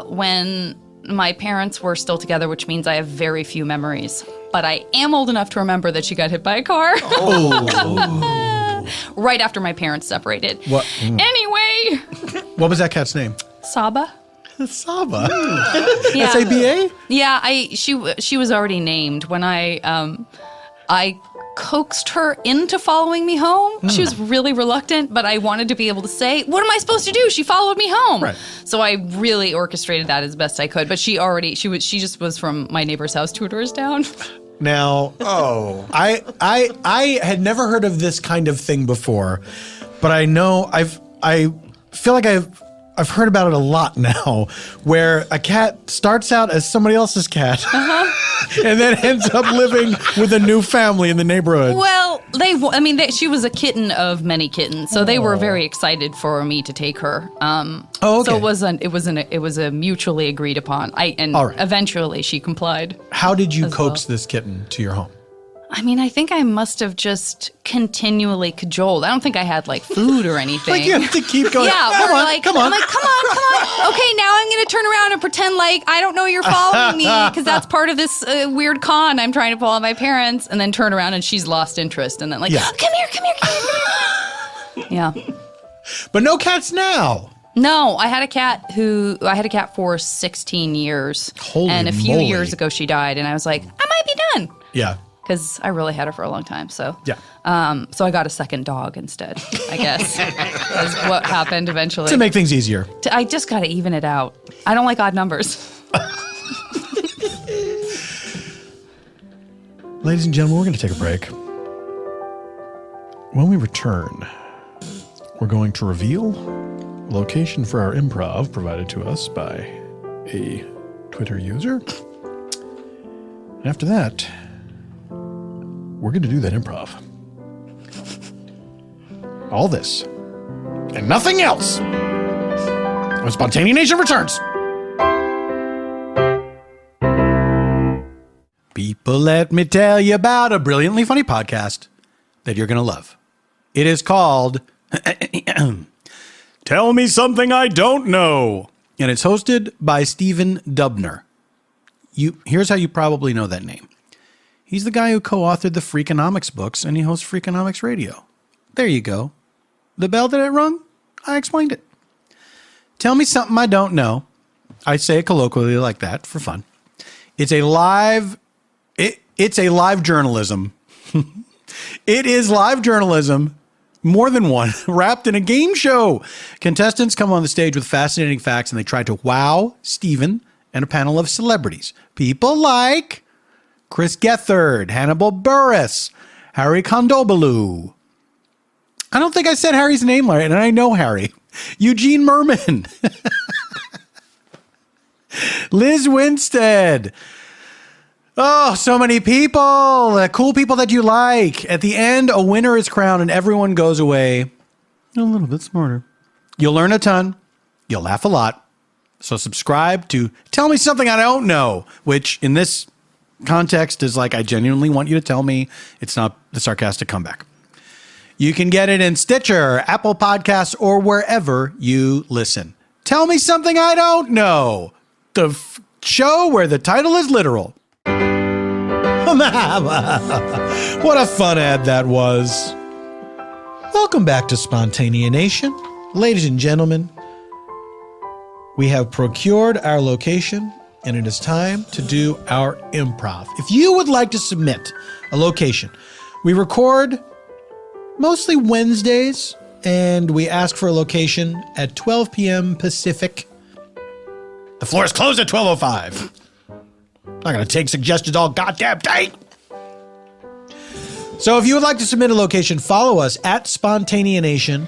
when my parents were still together, which means I have very few memories. But I am old enough to remember that she got hit by a car. Right after my parents separated. What? Anyway, What was that cat's name? Saba. Saba. Yeah. S-A-B-A? Yeah, she was already named when I coaxed her into following me home. She was really reluctant, but I wanted to be able to say, "What am I supposed to do?" She followed me home. Right. So I really orchestrated that as best I could. But she just was from my neighbor's house 2 doors down. Now, I had never heard of this kind of thing before, but I know I feel like I've heard about it a lot now, where a cat starts out as somebody else's cat, and then ends up living with a new family in the neighborhood. Well, she was a kitten of many kittens, so they were very excited for me to take her. okay. So it was a mutually agreed upon. All right. Eventually she complied. How did you As coax well. this kitten to your home? I think I must have just continually cajoled. I don't think I had like food or anything. Like you have to keep going. Yeah, come we're on, like, come on. I'm like, come on. Okay, now I'm gonna turn around and pretend like I don't know you're following me because that's part of this weird con I'm trying to pull on my parents, and then turn around and she's lost interest, and then like, Yeah. come here. Yeah. But no cats now. No, I had a cat for 16 years. Holy and a few moly. years ago she died, and I was like, I might be done. Yeah. Because I really had her for a long time, so Yeah. so I got a second dog instead, I guess, is what happened eventually. To make things easier. I just got to even it out. I don't like odd numbers. Ladies and gentlemen, we're going to take a break. When we return, we're going to reveal a location for our improv provided to us by a Twitter user. And after that, we're going to do that improv. All this and nothing else when Spontaneanation returns. People, let me tell you about a brilliantly funny podcast that you're going to love. It is called Tell Me Something I Don't Know. and it's hosted by Stephen Dubner. Here's how you probably know that name. He's the guy who co-authored the Freakonomics books, and he hosts Freakonomics Radio. There you go. The bell that it rung? I explained it. Tell me something I don't know. I say it colloquially like that for fun. It's a live journalism. It is live journalism, more than one, wrapped in a game show. Contestants come on the stage with fascinating facts, and they try to wow Stephen and a panel of celebrities. People like Chris Gethard, Hannibal Buress, Harry Kondobalu. I don't think I said Harry's name right, and I know Harry. Eugene Merman. Liz Winstead. Oh, so many people. Cool people that you like. At the end, a winner is crowned, and everyone goes away a little bit smarter. You'll learn a ton. You'll laugh a lot. So subscribe to Tell Me Something I Don't Know, which in this context is like, I genuinely want you to tell me. It's not the sarcastic comeback. You can get it in Stitcher, Apple Podcasts, or wherever you listen. Tell Me Something I Don't Know. The show where the title is literal. What a fun ad that was. Welcome back to Spontaneanation. Ladies and gentlemen, we have procured our location, and it is time to do our improv. If you would like to submit a location, we record mostly Wednesdays, and we ask for a location at 12 p.m. Pacific. The floor is closed at 12:05. Not going to take suggestions all goddamn day. So if you would like to submit a location, follow us at Spontaneanation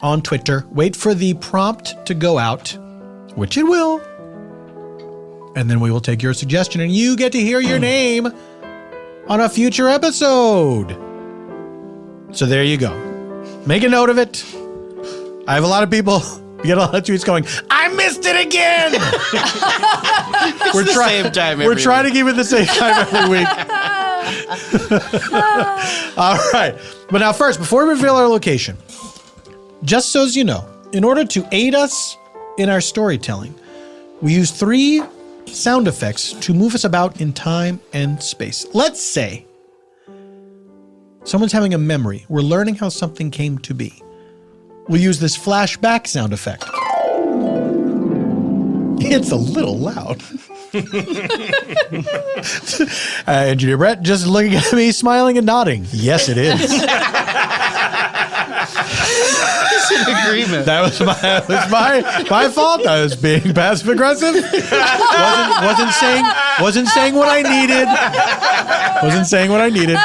on Twitter. Wait for the prompt to go out, which it will. And then we will take your suggestion, and you get to hear your name on a future episode. So there you go. Make a note of it. I have a lot of people... We get a lot of tweets going, I missed it again! We're same time We're trying to keep it the same time every week. All right. But now first, before we reveal our location, just so as you know, in order to aid us in our storytelling, we use 3 sound effects to move us about in time and space. Let's say someone's having a memory. We're learning how something came to be. We'll use this flashback sound effect. It's a little loud. Engineer Brett just looking at me, smiling and nodding. Yes, it is. It's an agreement. That was my fault. I was being passive aggressive. Wasn't saying what I needed. Wasn't saying what I needed.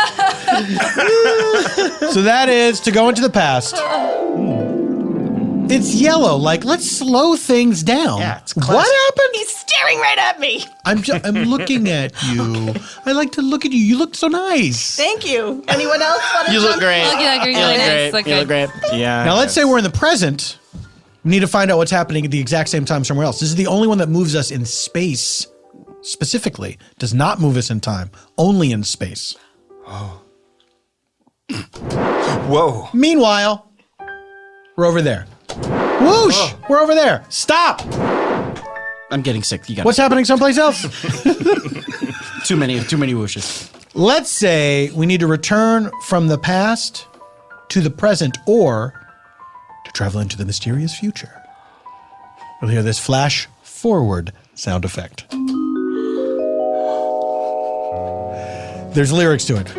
So that is to go into the past. It's yellow. Like, let's slow things down. Yeah, it's what classic. happened? He's staring right at me. I'm looking at you. I like to look at you. You look so nice. Thank you. Anyone else want to You look great. Look at that, You look great. Look You look good. great. Yeah. Now, let's say we're in the present. We need to find out what's happening at the exact same time somewhere else. This is the only one that moves us in space, specifically. Does not move us in time. Only in space. Whoa. Meanwhile, we're over there. Whoosh! We're over there. Stop! I'm getting sick. You got What's happening someplace else? too many whooshes. Let's say we need to return from the past to the present, or to travel into the mysterious future. We'll hear this flash forward sound effect. There's lyrics to it.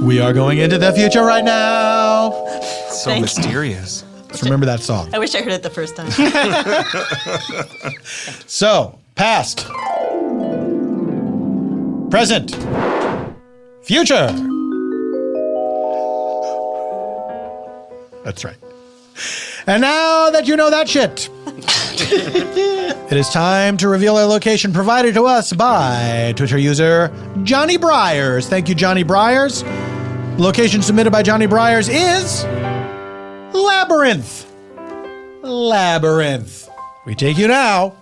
We are going into the future right now. So Thank you. mysterious. Let's remember that song. I wish I heard it the first time. So, past, present, future. That's right. And now that you know that shit, it is time to reveal our location provided to us by Twitter user Johnny Briers. Thank you, Johnny Briers. Location submitted by Johnny Briers is Labyrinth. Labyrinth. We take you now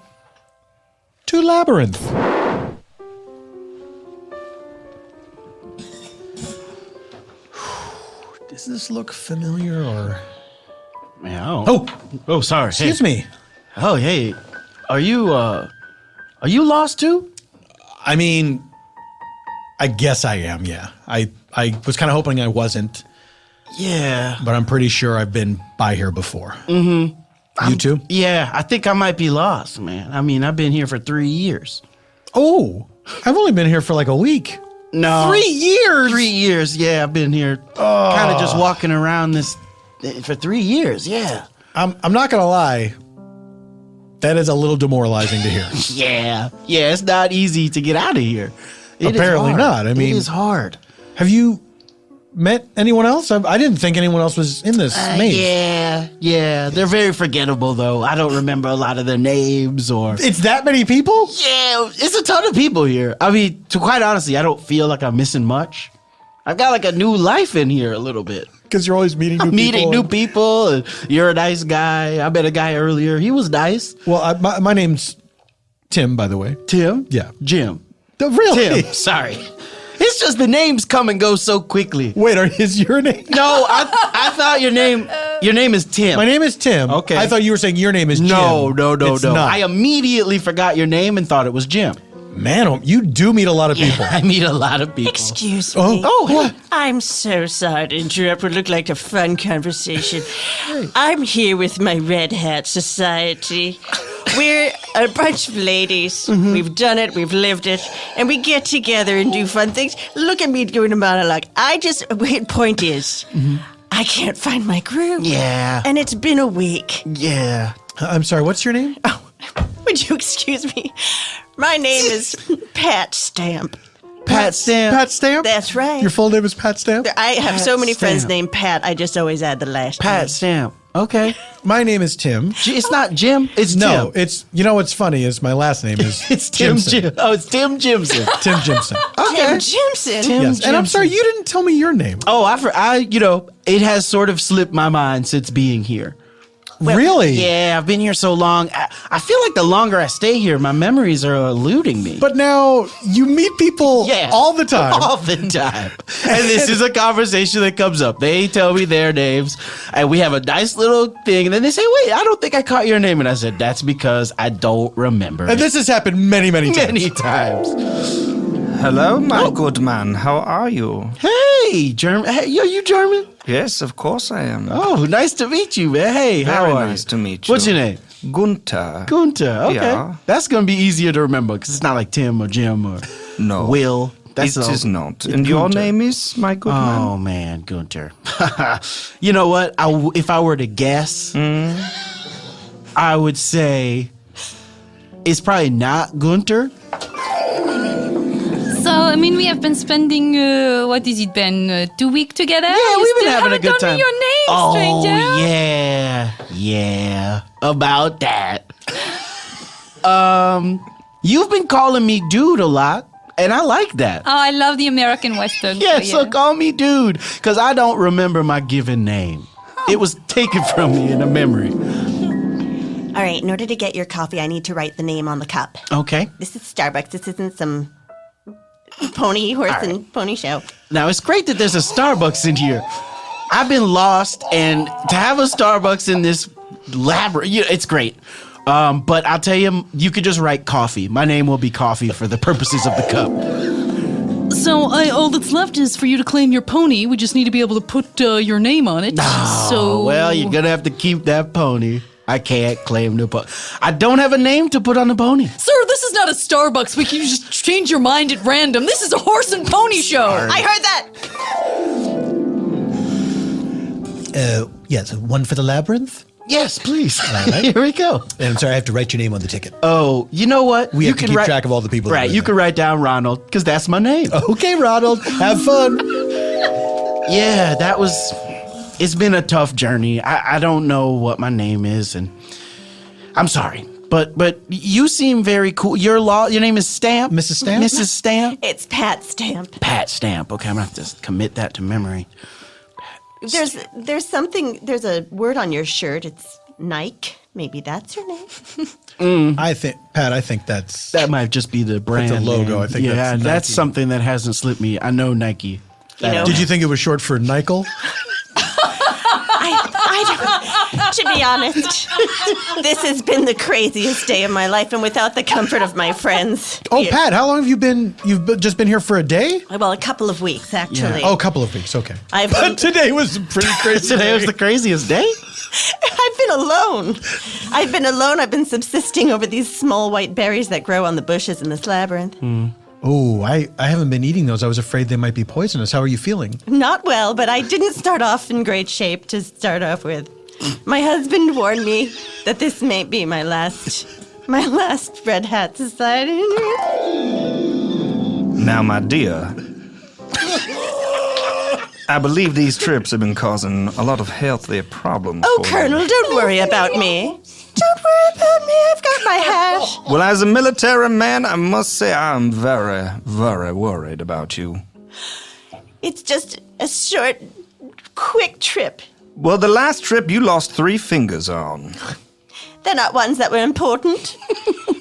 to Labyrinth. Does this look familiar or... Yeah. Oh, Oh, sorry. excuse me. Oh, hey, are you lost too? I mean, I guess I am, yeah. I was kind of hoping I wasn't, Yeah. but I'm pretty sure I've been by here before. Mm-hmm. You too? Yeah, I think I might be lost, man. I mean, I've been here for 3 years. Oh, I've only been here for like a week. No. 3 years? 3 years, yeah. I've been here kind of just walking around this for 3 years, yeah. I'm not going to lie. That is a little demoralizing to hear. Yeah. Yeah, it's not easy to get out of here. It is Apparently hard. not. I mean- it is hard. Have you met anyone else? I didn't think anyone else was in this maze. Yeah. They're very forgettable, though. I don't remember a lot of their names or. It's that many people? Yeah, it's a ton of people here. I mean, to quite honestly, I don't feel like I'm missing much. I've got like a new life in here a little bit. Because you're always meeting new people. Meeting new people. And you're a nice guy. I met a guy earlier. He was nice. Well, my name's Tim, by the way. Tim? Yeah. Jim. Oh, really? Tim. Sorry. It's just the names come and go so quickly. Wait, is your name? No, I thought your name is Tim. My name is Tim. Okay. I thought you were saying your name is Jim. No. It's not. I immediately forgot your name and thought it was Jim. Man, you do meet a lot of people. I meet a lot of people. Excuse me. Oh, what? I'm so sorry to interrupt what looked like a fun conversation. I'm here with my Red Hat Society. We're a bunch of ladies. Mm-hmm. We've done it. We've lived it. And we get together and do fun things. Look at me doing a monologue. Point is, I can't find my groove. Yeah. And it's been a week. Yeah. I'm sorry, what's your name? Would you excuse me? My name is Pat Stamp. Pat Stamp. Pat Stamp? That's right. Your full name is Pat Stamp? I have so many friends Stamp. named Pat. I just always add the last Pat name. Stamp. Okay. My name is Tim. It's not Jim. It's No, Tim. it's, you know what's funny is my last name is It's Tim Jimson. Jim. Oh, it's Tim Jimson. Tim Jimson. Tim Jimson. Tim Yes. And I'm Jimson. sorry, you didn't tell me your name. Oh, it has sort of slipped my mind since being here. Really? Yeah, I've been here so long. I feel like the longer I stay here, my memories are eluding me. But now you meet people all the time. All the time. And this is a conversation that comes up. They tell me their names, and we have a nice little thing, and then they say, wait, I don't think I caught your name. And I said, that's because I don't remember. And this has happened many, many times. many times. Hello, my good man. How are you? Hey, German. Hey, you German? Yes, of course I am. Oh, nice to meet you, man. Hey, how Very are nice you? to meet you. What's your name? Gunther. Gunther. Okay. Yeah. That's going to be easier to remember because it's not like Tim or Jim or No. Will. It is not. And your Gunther. name is, my good man? Oh, man, Gunther. You know what? If I were to guess, I would say it's probably not Gunther. So, I mean, we have been spending, what has it been, 2 weeks together? Yeah, You we've been still having a haven't good told time. me your name, stranger. Oh, yeah, about that. You've been calling me dude a lot, and I like that. Oh, I love the American Western. Yeah, for so you. call me dude, because I don't remember my given name. It was taken from me in a memory. All right, in order to get your coffee, I need to write the name on the cup. Okay. This is Starbucks. This isn't some horse and pony show. Now, it's great that there's a Starbucks in here. I've been lost, and to have a Starbucks in this labyrinth, it's great. But I'll tell you, you could just write coffee. My name will be Coffee for the purposes of the cup. So all that's left is for you to claim your pony. We just need to be able to put your name on it. Well, you're going to have to keep that pony. I can't claim the pony. I don't have a name to put on the pony. Sir, this is not a Starbucks. We can just change your mind at random. This is a horse and pony show. I heard that. Yes, one for the Labyrinth. Yes, please. right. Here we go. And I'm sorry, I have to write your name on the ticket. Oh, you know what? We you have to keep track of all the people that Right, live you there. can write down Ronald, because that's my name. Okay, Ronald, have fun. Yeah, it's been a tough journey. I don't know what my name is, and I'm sorry. But you seem very cool. Your name is Stamp? Mrs. Stamp? Mrs. Stamp? It's Pat Stamp. Pat Stamp. Okay, I'm going to have to commit that to memory. There's a word on your shirt. It's Nike. Maybe that's your name. I think that's... That might just be the brand. the logo. name. I think yeah, that's that's Nike. something that hasn't slipped me. I know Nike. You know, Did you think it was short for Nickel? To be honest, this has been the craziest day of my life, and without the comfort of my friends. Oh, Pat, how long have you been? Just been here for a day? Well, a couple of weeks, actually. Oh, a couple of weeks. Okay. I've Today was pretty crazy. Today was the craziest day? I've been alone. I've been subsisting over these small white berries that grow on the bushes in this labyrinth. Oh, I haven't been eating those. I was afraid they might be poisonous. How are you feeling? Not well, but I didn't start off in great shape to start off with. My husband warned me that this may be my last Red Hat Society. Now, my dear, I believe these trips have been causing a lot of healthy problems Oh, for Colonel, you. don't worry about me. Don't worry about me. I've got my hat. Well, as a military man, I must say I'm very, very worried about you. It's just a short, quick trip. Well, the last trip you lost 3 fingers on. They're not ones that were important.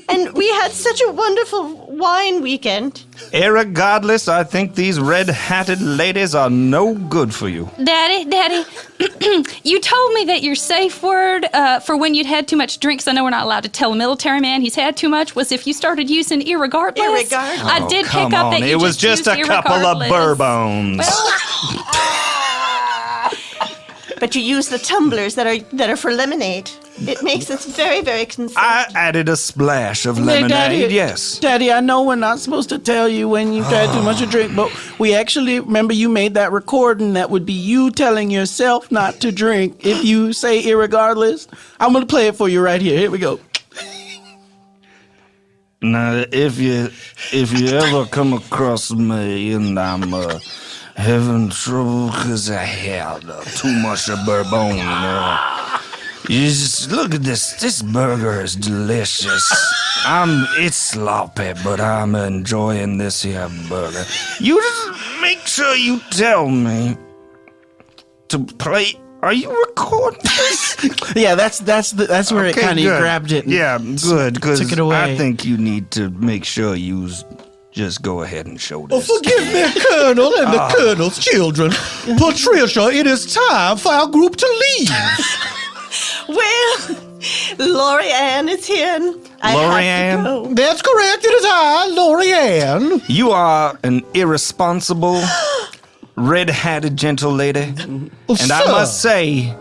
And we had such a wonderful wine weekend. Irregardless, I think these red-hatted ladies are no good for you. Daddy, you told me that your safe word for when you'd had too much drinks, I know we're not allowed to tell a military man he's had too much, was if you started using irregardless. Irregardless. I did Come pick up on, that you it was just used a couple of irregardless. bourbons. But you use the tumblers that are for lemonade. It makes us very, very concerned. I added a splash of lemonade, yes. Daddy, I know we're not supposed to tell you when you've had too much to drink, but we actually, remember you made that recording that would be you telling yourself not to drink if you say irregardless. I'm going to play it for you right here. Here we go. Now, if you ever come across me and I'm having trouble because I had too much of bourbon, you just look at this. This burger is delicious. It's sloppy, but I'm enjoying this here burger. You just make sure you tell me to play. Are you recording this? Yeah, that's where it kind of good. grabbed it. And Yeah, good. Because took it away. I think you need to make sure you just go ahead and show this. Forgive me, Colonel and the Colonel's children. Patricia, it is time for our group to leave. Well, Lori Ann is here. And I Lori have Ann? to go. That's correct. It is I, Lori Ann. You are an irresponsible, red-hatted gentle lady. And I must say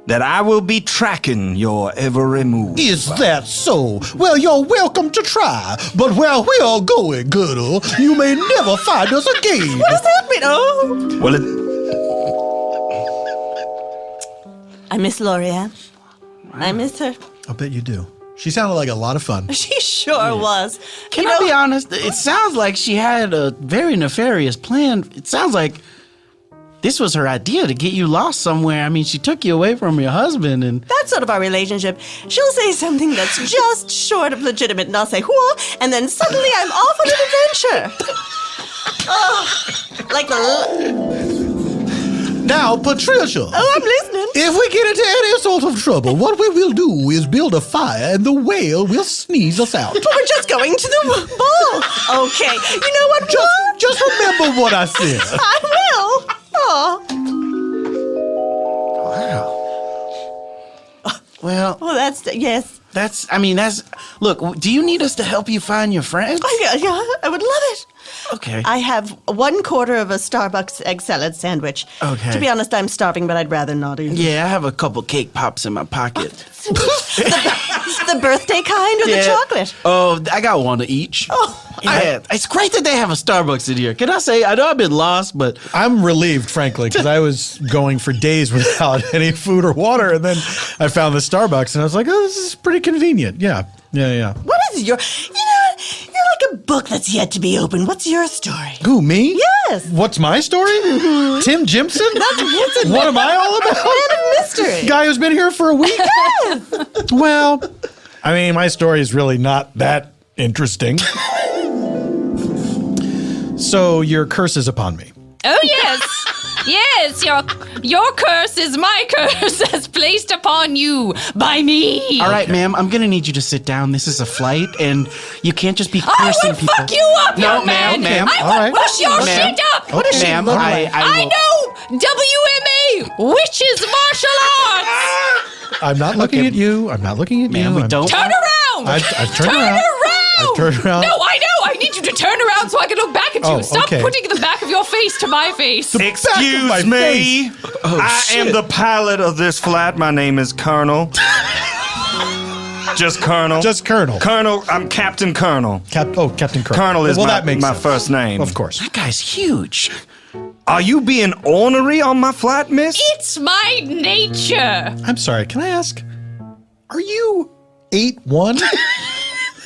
that I will be tracking your every move. Is that so? Well, you're welcome to try. But where we are going, Colonel, you may never find us again. What does that mean? Oh. Well, I miss Lori Ann. I miss her. I bet you do. She sounded like a lot of fun. She sure was. Can I be honest? It sounds like she had a very nefarious plan. It sounds like this was her idea to get you lost somewhere. I mean, she took you away from your husband and... That's sort of our relationship. She'll say something that's just short of legitimate, and I'll say, "Whoa," and then suddenly I'm off on an adventure. Like the... Now, Patricia. Oh, I'm listening. If we get into any sort of trouble, what we will do is build a fire and the whale will sneeze us out. But we're just going to the ball. Okay. You know what? Just remember what I said. I will. Oh. Well, Yes. Look, do you need us to help you find your friends? Yeah, I would love it. Okay. I have 1/4 of a Starbucks egg salad sandwich. Okay. To be honest, I'm starving, but I'd rather not eat. Yeah, I have a couple cake pops in my pocket. The birthday kind or the chocolate? Oh, I got one of each. Oh. Yeah, it's great that they have a Starbucks in here. Can I say, I know I've been lost, but I'm relieved, frankly, because I was going for days without any food or water, and then I found the Starbucks, and I was like, oh, this is pretty convenient. Yeah. What is your... You're like a book that's yet to be opened. What's your story? Who, me? Yes. What's my story? Tim Jimson? What am I all about? Man of mystery. Guy who's been here for a week? Well, I mean, my story is really not that interesting. So your curse is upon me. Oh, yes. Yes, your curse is my curse as placed upon you by me. all right, ma'am, I'm gonna need you to sit down. This is a flight, and you can't just be I cursing will people. fuck you up, No, young man. ma'am, I all will right. push your Ma'am. shit up. What does she Ma'am, look I like? I know WMA, Witches Martial Arts. I'm not looking at you. I'm not looking at Man, you. we I'm- don't. Turn around! I've turned Turn around. around! I've turned around. No, I know. I need you to turn around so I can look back at you. Oh, Stop okay. putting the back of your face to my face. Excuse me. I am the pilot of this flight. My name is Colonel. Just Colonel. Just Colonel. Colonel. I'm Captain Colonel. Captain Colonel. Colonel is that makes my sense. first name. Of course. That guy's huge. Are you being ornery on my flight, miss? It's my nature. I'm sorry. Can I ask? Are you 8'1"?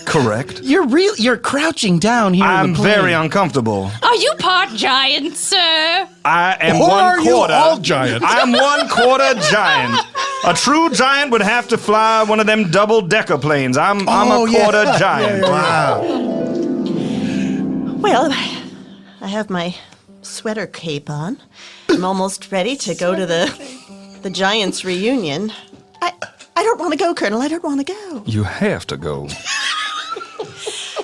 Correct. You're crouching down here. I'm in the plane. very uncomfortable. Are you part giant, sir? I am Or 1 are you quarter. all giants? I'm 1/4 giant. A true giant would have to fly one of them double-decker planes. I'm a quarter giant. Wow. Well, I have my sweater cape on. I'm almost ready to go to the Giants reunion. I don't want to go, Colonel. I don't want to go. You have to go.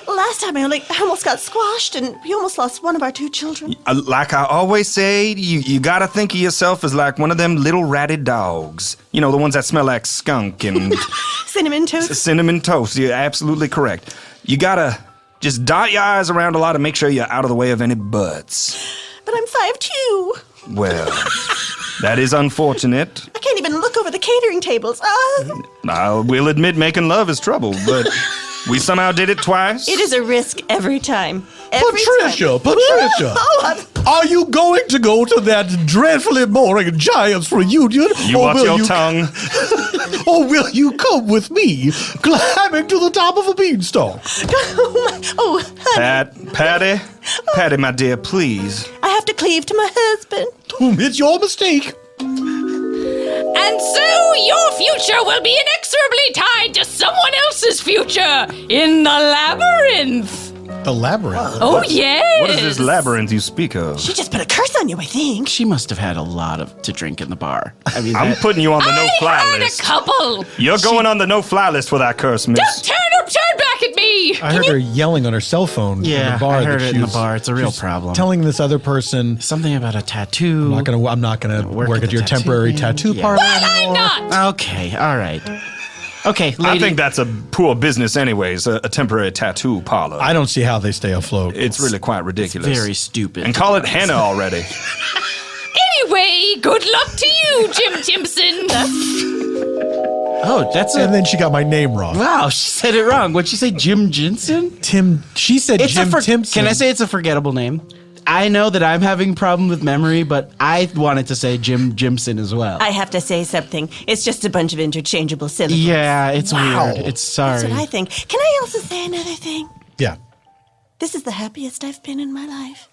Last time I almost got squashed, and we almost lost one of our 2 children. Like I always say, you gotta think of yourself as like one of them little ratty dogs. You know, the ones that smell like skunk and Cinnamon toast. cinnamon toast. You're absolutely correct. You gotta just dot your I's around a lot and make sure you're out of the way of any butts. But I'm 5'2". Well, that is unfortunate. I can't even look over the catering tables. I will admit making love is trouble, but we somehow did it twice. It is a risk every time. Every Patricia, time. Patricia. Oh, Are you going to go to that dreadfully boring Giants reunion? You or watch will your tongue. Or will you come with me, climbing to the top of a beanstalk? oh, honey, Patty, my dear, please. I have to cleave to my husband. It's your mistake. And so your future will be inexorably tied to someone else's future in the labyrinth. The labyrinth. Oh, yes. What is this labyrinth you speak of? She just put a curse on you, I think. She must have had a lot to drink in the bar. I mean, I'm putting you on the I no-fly had list. a couple. You're going on the no-fly list for that curse, miss. Just turn back at me. I heard her yelling on her cell phone in Yeah, the bar. I heard that it she in the was- bar. It's a real she was problem. Telling this other person, something about a tattoo. I'm not gonna work at at the your temporary tattoo. tattoo Yeah. parlor But I'm anymore. not. Okay, all right. Okay, lady. I think that's a poor business anyways, a temporary tattoo parlor. I don't see how they stay afloat. It's really quite ridiculous. very stupid. And call it henna already. Anyway, good luck to you, Jim Timpson. Oh, that's And then she got my name wrong. Wow, she said it wrong. What'd she say? Jim Jensen? She said Jim Timpson. Can I say it's a forgettable name? I know that I'm having a problem with memory, but I wanted to say Jim Jimson as well. I have to say something. It's just a bunch of interchangeable syllables. Yeah, it's weird. It's That's sorry. what I think. Can I also say another thing? Yeah. This is the happiest I've been in my life.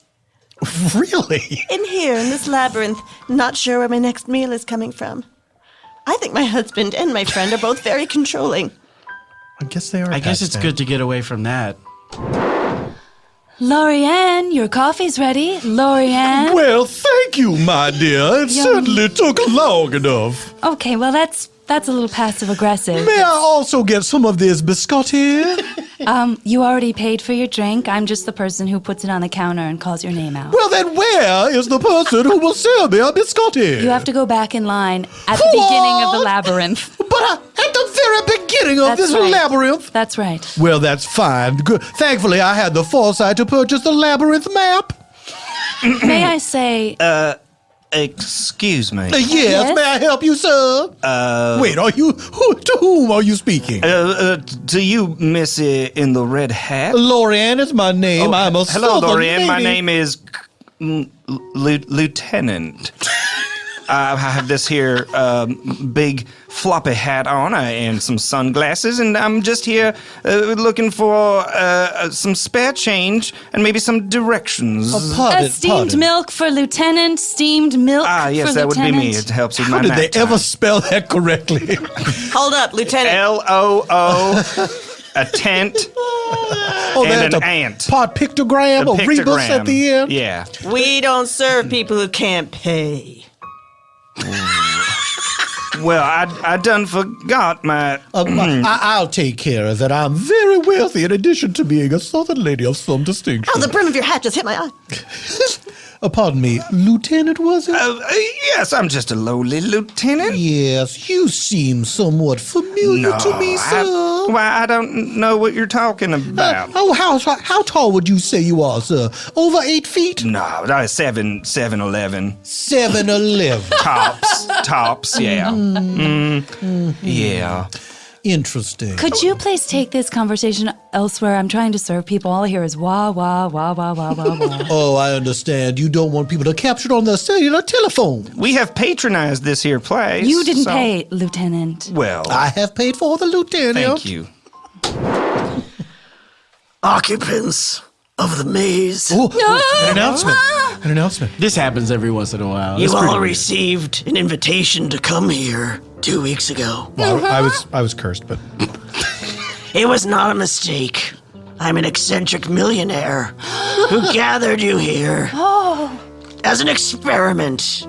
Really? In here, in this labyrinth, not sure where my next meal is coming from. I think my husband and my friend are both very controlling. I guess they are. I guess it's good to get away from that. Lorianne, your coffee's ready. Lorianne. Well, thank you, my dear. It certainly took long enough. Okay, well that's a little passive aggressive. May I also get some of this biscotti? You already paid for your drink. I'm just the person who puts it on the counter and calls your name out. Well, then where is the person who will sell me a biscotti? You have to go back in line at the beginning of the labyrinth. But at the very beginning of That's this right. labyrinth. That's right. Well, that's fine. Good. Thankfully, I had the foresight to purchase the labyrinth map. May I say, Excuse me. Yes, Yes? may I help you, sir? Wait, to whom are you speaking? To you, Missy in the red hat? Lorianne is my name. I'm a Hello, Southern Lorianne. My lady. name is Lieutenant. I have this here big floppy hat on and some sunglasses, and I'm just here looking for some spare change and maybe some directions. steamed milk for Lieutenant, steamed milk Yes, for that would be Lieutenant. me. It helps with How my did nap they time. ever spell that correctly? Hold up, Lieutenant. L-O-O, a tent, and that's an a ant. Part pictogram, a rebus at the end. Yeah. We don't serve people who can't pay. Well, I done forgot my... I'll take care of that. I'm very wealthy in addition to being a Southern lady of some distinction. Oh, the brim of your hat just hit my eye. Pardon me, Lieutenant, was it? Yes, I'm just a lowly lieutenant. Yes, you seem somewhat familiar to me, sir. I don't know what you're talking about. How tall would you say you are, sir? Over 8 feet? No, I 7'11". 7'11". Tops, yeah. Yeah. Interesting. Could you please take this conversation elsewhere? I'm trying to serve people. All I hear is wah, wah, wah, wah, wah, wah, wah. Oh, I understand. You don't want people to capture it on their cellular telephone. We have patronized this here place. You didn't pay, Lieutenant. Well, I have paid for the lieutenant. thank you. Occupants of the maze. Oh, an announcement. An announcement. This happens every once in a while. You It's pretty all weird. received an invitation to come here 2 weeks ago. Well, I was cursed, but It was not a mistake. I'm an eccentric millionaire who gathered you here as an experiment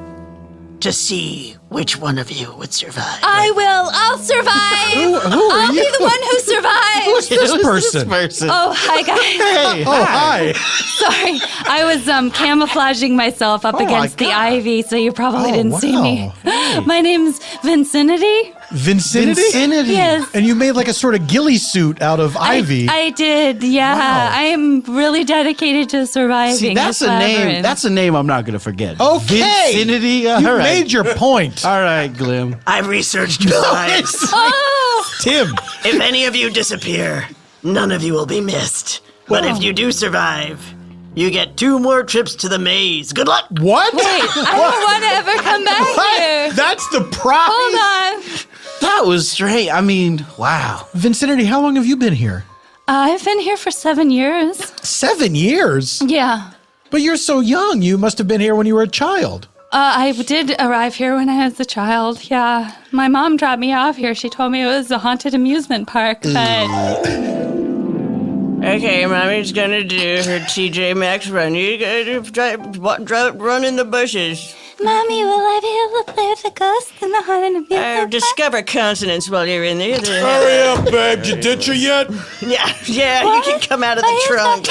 to see which one of you would survive. I'll survive. I'll be the one who survives. who's this person? Oh, hi, guys. Hey, Oh, hi. Sorry. I was camouflaging myself up against the ivy, so you probably didn't see me. My name's Vincinity. Vincinity? Yes. And you made like a sort of ghillie suit out of ivy. I did, yeah. Wow. I am really dedicated to surviving. See, that's this a name. labyrinth. That's a name I'm not going to forget. Okay. Vicinity. You All right. made your point. All right, Glim. I've researched your lives. Oh! Tim. If any of you disappear, none of you will be missed. But if you do survive, you get 2 more trips to the maze. Good luck. What? Wait, I don't want to ever come back here. That's the prize. Hold on. That was strange. I mean, wow. Vincinity, how long have you been here? I've been here for 7 years. 7 years? Yeah. But you're so young. You must have been here when you were a child. I did arrive here when I was a child, yeah. My mom dropped me off here. She told me it was a haunted amusement park, but... Okay, Mommy's gonna do her TJ Maxx run. You gotta run in the bushes. Mommy, will I be able to play with the ghost in the haunted amusement park? Discover consonants while you're in there. Hurry up, babe. Did you ditch her yet? Yeah, you can come out of the trunk.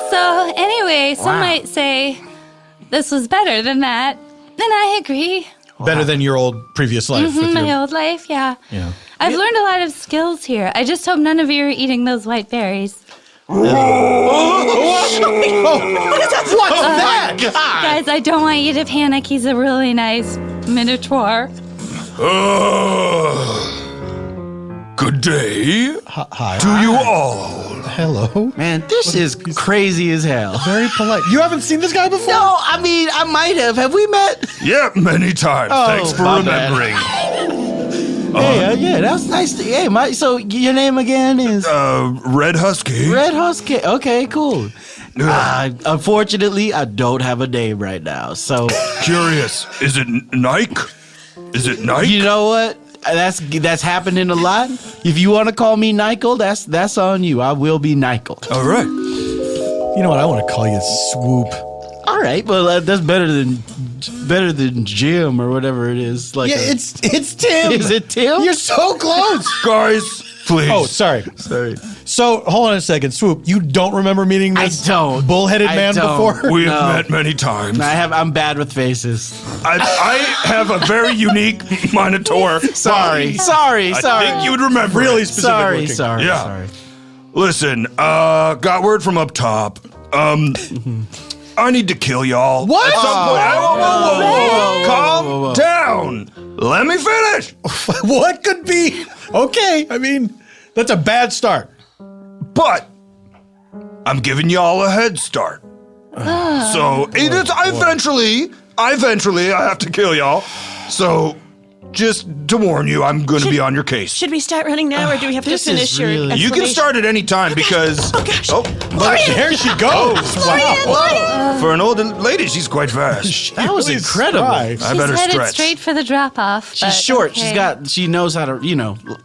So, anyway, some might say this was better than that. Then I agree. Better than your old previous life. With My your, old life, yeah. yeah. I've learned a lot of skills here. I just hope none of you are eating those white berries. What's that? Guys, I don't want you to panic. He's a really nice minotaur. Good day Hi. to you all. Hello. Man, this is crazy as hell. Very polite. You haven't seen this guy before? No, I mean, I might have. Have we met? Yeah, many times. Thanks for my bad. remembering. Yeah, that's nice. Hey, so your name again is Red Husky. Red Husky. Okay, cool. Unfortunately, I don't have a name right now. So Curious. Is it Nike? Is it Nike? you know what? That's happening a lot. If you want to call me Nykel, that's on you. I will be Nykel. All right. You know what? I want to call you Swoop. All right, well that's better than Jim or whatever it is. Like Yeah, it's Tim. Is it Tim? You're so close. Guys, please. Oh, sorry. Sorry. So, hold on a second. Swoop, you don't remember meeting this bullheaded I man don't. before? We have No. met many times. I'm bad with faces. I have a very unique monitor. Sorry. I think you would remember. Really it. specific Sorry. looking. Yeah. Sorry. Listen, got word from up top. I need to kill y'all. What? At some point. Whoa. Calm down. Let me finish. What could be? Okay, I mean, that's a bad start. But I'm giving y'all a head start. So it is eventually I have to kill y'all. So just to warn you, I'm going to be on your case. Should we start running now, or do we have to This is finish your really- You can explanation? start at any time because Oh, gosh. There she goes. Wow. for an old lady, she's quite fast. That was Really incredible. surprised. I She's better headed stretch. straight for the drop-off. She's but short. okay. She knows how to,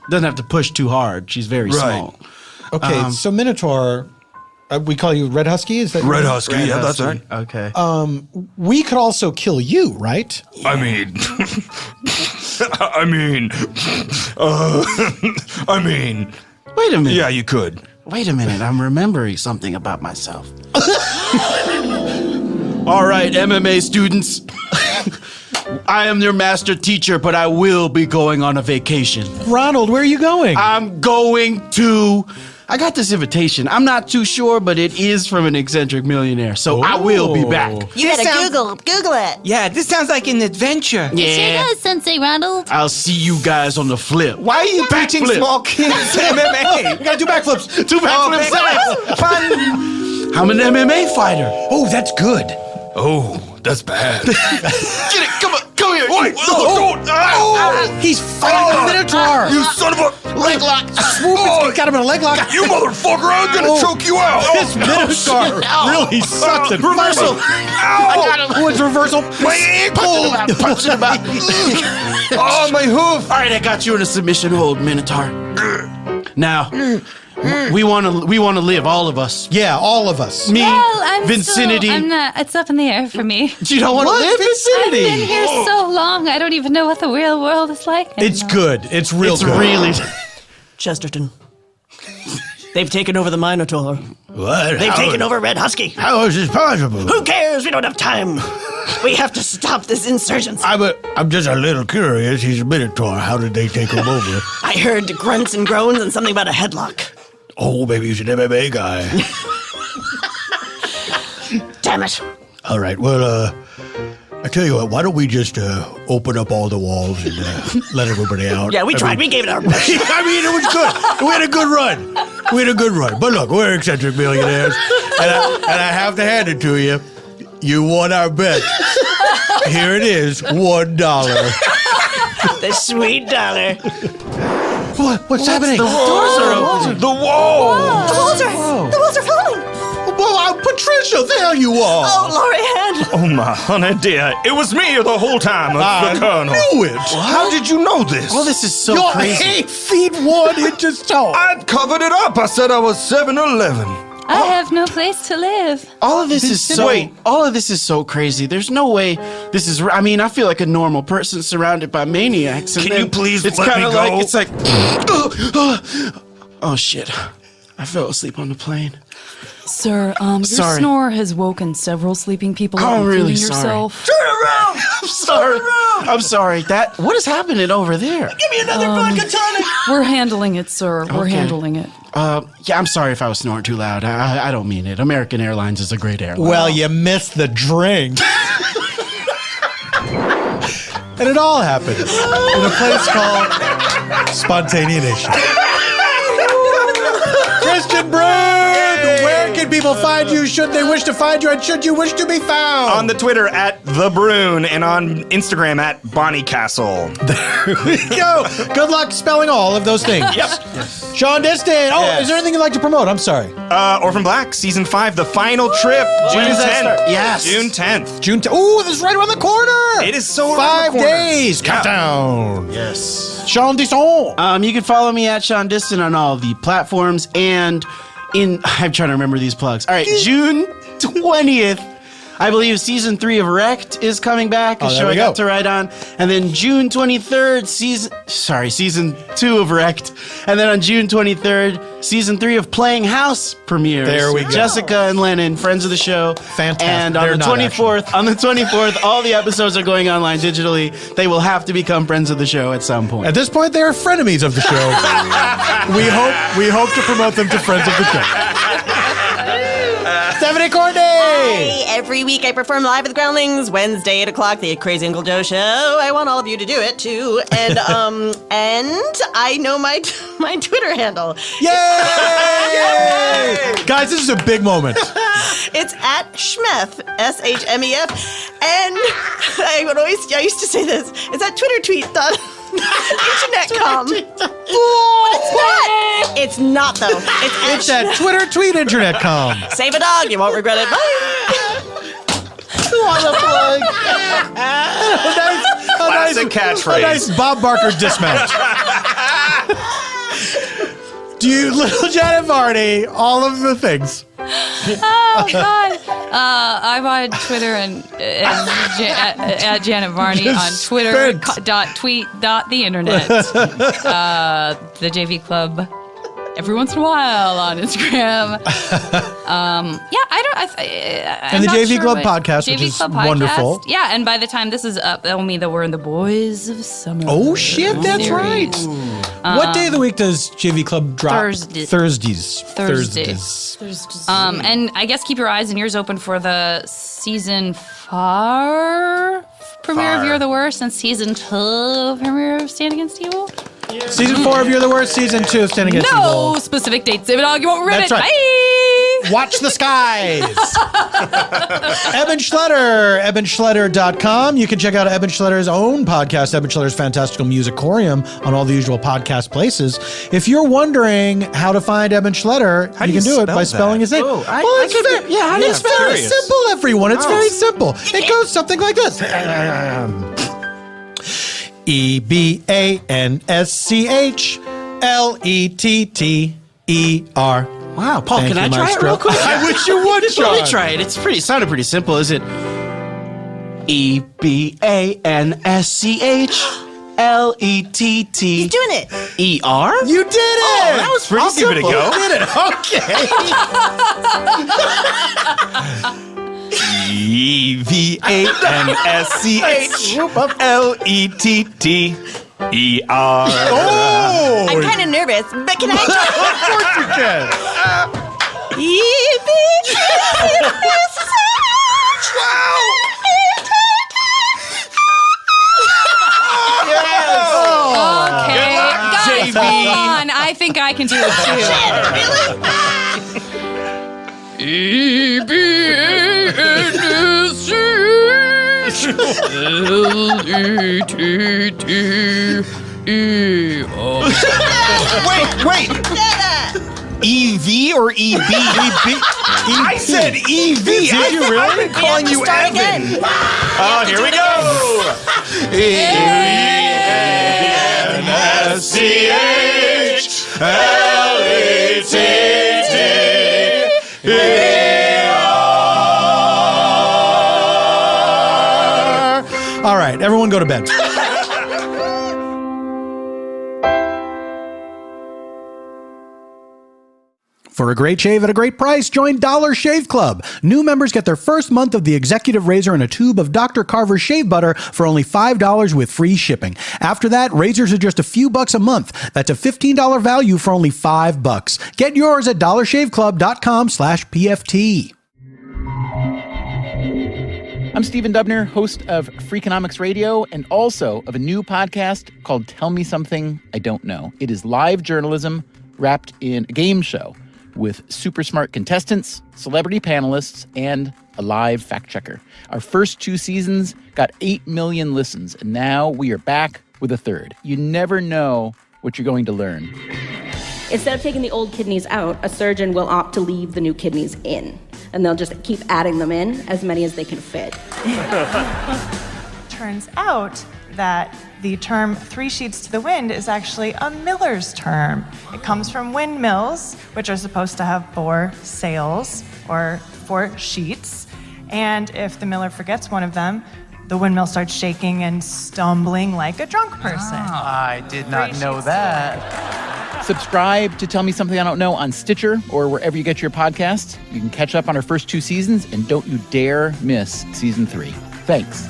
doesn't have to push too hard. She's very Right. small. Okay, so Minotaur, we call you Red Husky? Is that Red Husky, yeah, that's right. Okay. We could also kill you, right? I mean, I mean, Wait a minute. yeah, you could. Wait a minute, I'm remembering something about myself. All right, MMA students. I am your master teacher, but I will be going on a vacation. Ronald, where are you going? I'm going to... I got this invitation. I'm not too sure, but it is from an eccentric millionaire, so I will be back. You gotta Google it. Yeah, this sounds like an adventure. Yeah. Sensei Ronald. I'll see you guys on the flip. Why are you teaching small kids MMA? We gotta do backflips. Two backflips. Fun. I'm an MMA fighter. Oh, that's good. Oh, that's bad. Get it. Come on. Come here. Wait, He's fighting the Minotaur. You son of a Leg lock. He's got him in a leg lock. You motherfucker! I'm gonna choke you out. This Minotaur really sucks at Reversal. I got him. Oh, it's reversal. My ankle. Punching him out. Oh, my hoof. All right, I got you in a submission hold, Minotaur. Now, we want to live, all of us. Yeah, all of us. Me, Well, I'm Vicinity. I'm not. It's up in the air for me. You don't want to live, I've Vicinity? been here so long, I don't even know what the real world is like. It's good. It's real It's good. really. Chesterton. They've taken over the Minotaur. What? They've taken over Red Husky. How is this possible? Who cares? We don't have time. We have to stop this insurgency. I'm just a little curious. He's a Minotaur. How did they take him over? I heard grunts and groans and something about a headlock. Oh, maybe he's an MMA guy. Damn it. All right, well, I tell you what, why don't we just open up all the walls and let everybody out? Yeah, we tried. We gave it our best. I mean, it was good. We had a good run. But look, we're eccentric millionaires, and I have to hand it to you. You won our bet. Here it is, $1. The sweet dollar. What's happening? The doors are open. The wall. The walls are falling. Well, Patricia, there you are. Oh, Lorianne. Oh, my honey dear. It was me the whole time, the Colonel. Knew it. How did you know this? Oh, this is so You're crazy. 8 feet 1 inches tall. I covered it up. I said I was 7'11". I have no place to live. All of this is so. Wait. All of this is so crazy. There's no way this is. I mean, I feel like a normal person surrounded by maniacs. And Can then you please It's let me kind of go? like it's like. Oh shit! I fell asleep on the plane. Sir, your Sorry. snore has woken several sleeping people, Oh, I'm including really sorry. yourself. Turn around! I'm sorry. I'm sorry. What is happening over there? Give me another vodka tonic. We're handling it, sir. We're Okay. handling it. Yeah, I'm sorry if I was snorting too loud. I don't mean it. American Airlines is a great airline. Well, you missed the drink. And it all happened in a place called Spontaneanation. Kristian Bruun, where can people find you? Should they wish to find you, and should you wish to be found? On the Twitter at The Bruun and on Instagram at Bonnie Castle. There we go. Good luck spelling all of those things. Yep. Shaun Diston. Oh, Yes. is there anything you'd like to promote? I'm sorry. Orphan Black, Season 5, the final trip, June does that 10th. start? Yes. June 10th. June. Oh, this is right around the corner. It is so around 5 the corner. days. Yeah. Countdown. yes. Shaun Diston. You can follow me at Shaun Diston on all the platforms and I'm trying to remember these plugs. All right, June 20th, I believe season 3 of Wrecked is coming back. A there show we I got go. to write on. And then June 23rd, season 2 of Wrecked. And then on June 23rd, season 3 of Playing House premieres. There we go. Jessica and Lennon, friends of the show. Fantastic. And They're on the not 24th, all the episodes are going online digitally. They will have to become friends of the show at some point. At this point, they are frenemies of the show. we hope to promote them to friends of the show. Stephanie Courtney. Hey, every week I perform live at the Groundlings, Wednesday, 8 o'clock, the Crazy Uncle Joe show. I want all of you to do it too. And and I know my Twitter handle. Yay! Guys, this is a big moment. It's at Schmef, SHMEF. And I used to say this. It's at twittertweet.internet.com. It's not. It's not though. It's at Twitter tweet internet.com. Save a dog, you won't regret it. Bye. Classic catchphrase. A nice Bob Barker dismount. Do you, Little Janet Varney, all of the things. Oh God! I'm on Twitter and at Janet Varney on Twitter Suspense. .tweet .the internet. The JV Club every once in a while on Instagram. And the JV Club podcast, which is wonderful. Yeah, and by the time this is up, that'll mean that we're in the Boys of Summer. Oh, shit, that's series. right. What day of the week does JV Club drop? Thursdays. Thursdays. And I guess keep your eyes and ears open for the season 4 premiere of You're the Worst and season 2 premiere of Stand Against Evil. Season 4 of You're the Worst, season 2 of Stand Against Evil. No specific dates. David Ogg, you won't read That's it. right. Bye. Watch the skies. Eban Schletter, ebanschletter.com. You can check out Eban Schletter's own podcast, Eban Schletter's Fantastical Musicorium, on all the usual podcast places. If you're wondering how to find Eban Schletter, you can do it by spelling his name. Oh, It's very simple, everyone. It's very simple. It goes something like this. EBANSCHLETTER. Wow, Paul, Thank can I you, try Maestro. it real quick? I wish you would, Let Shaun. me try it. It sounded pretty simple. Is it EBANSCHLETTER? He's doing it. You did it! that was pretty I'll give it a simple. go. You did it. EVANSCHLETTER. Oh! I'm kind of nervous, but can I try? Of course you can. Okay, guys, hold on. I think I can do it Wait. EV or EB? I said EV. Did you really? I've been calling you Start Evan. again. Oh, here we go. All right, everyone go to bed. For a great shave at a great price, join Dollar Shave Club. New members get their first month of the Executive Razor and a tube of Dr. Carver's shave butter for only $5 with free shipping. After that, razors are just a few bucks a month. That's a $15 value for only $5. Get yours at dollarshaveclub.com/PFT. I'm Stephen Dubner, host of Freakonomics Radio and also of a new podcast called Tell Me Something I Don't Know. It is live journalism wrapped in a game show with super smart contestants, celebrity panelists, and a live fact checker. Our first 2 seasons got 8 million listens, and now we are back with a third. You never know what you're going to learn. Instead of taking the old kidneys out, a surgeon will opt to leave the new kidneys in, and they'll just keep adding them in, as many as they can fit. Turns out that the term 3 sheets to the wind is actually a miller's term. It comes from windmills, which are supposed to have 4 sails or 4 sheets. And if the miller forgets one of them, the windmill starts shaking and stumbling like a drunk person. I did not know that. Subscribe to Tell Me Something I Don't Know on Stitcher or wherever you get your podcasts. You can catch up on our first 2 seasons, and don't you dare miss season 3. Thanks.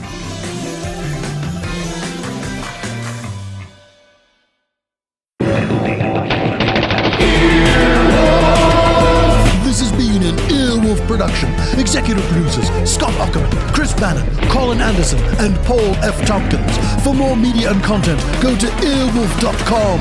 This has been an Earwolf production. Executive producers Scott Ackerman, Chris Bannon, Colin Anderson, and Paul F. Tompkins. For more media and content, go to earwolf.com.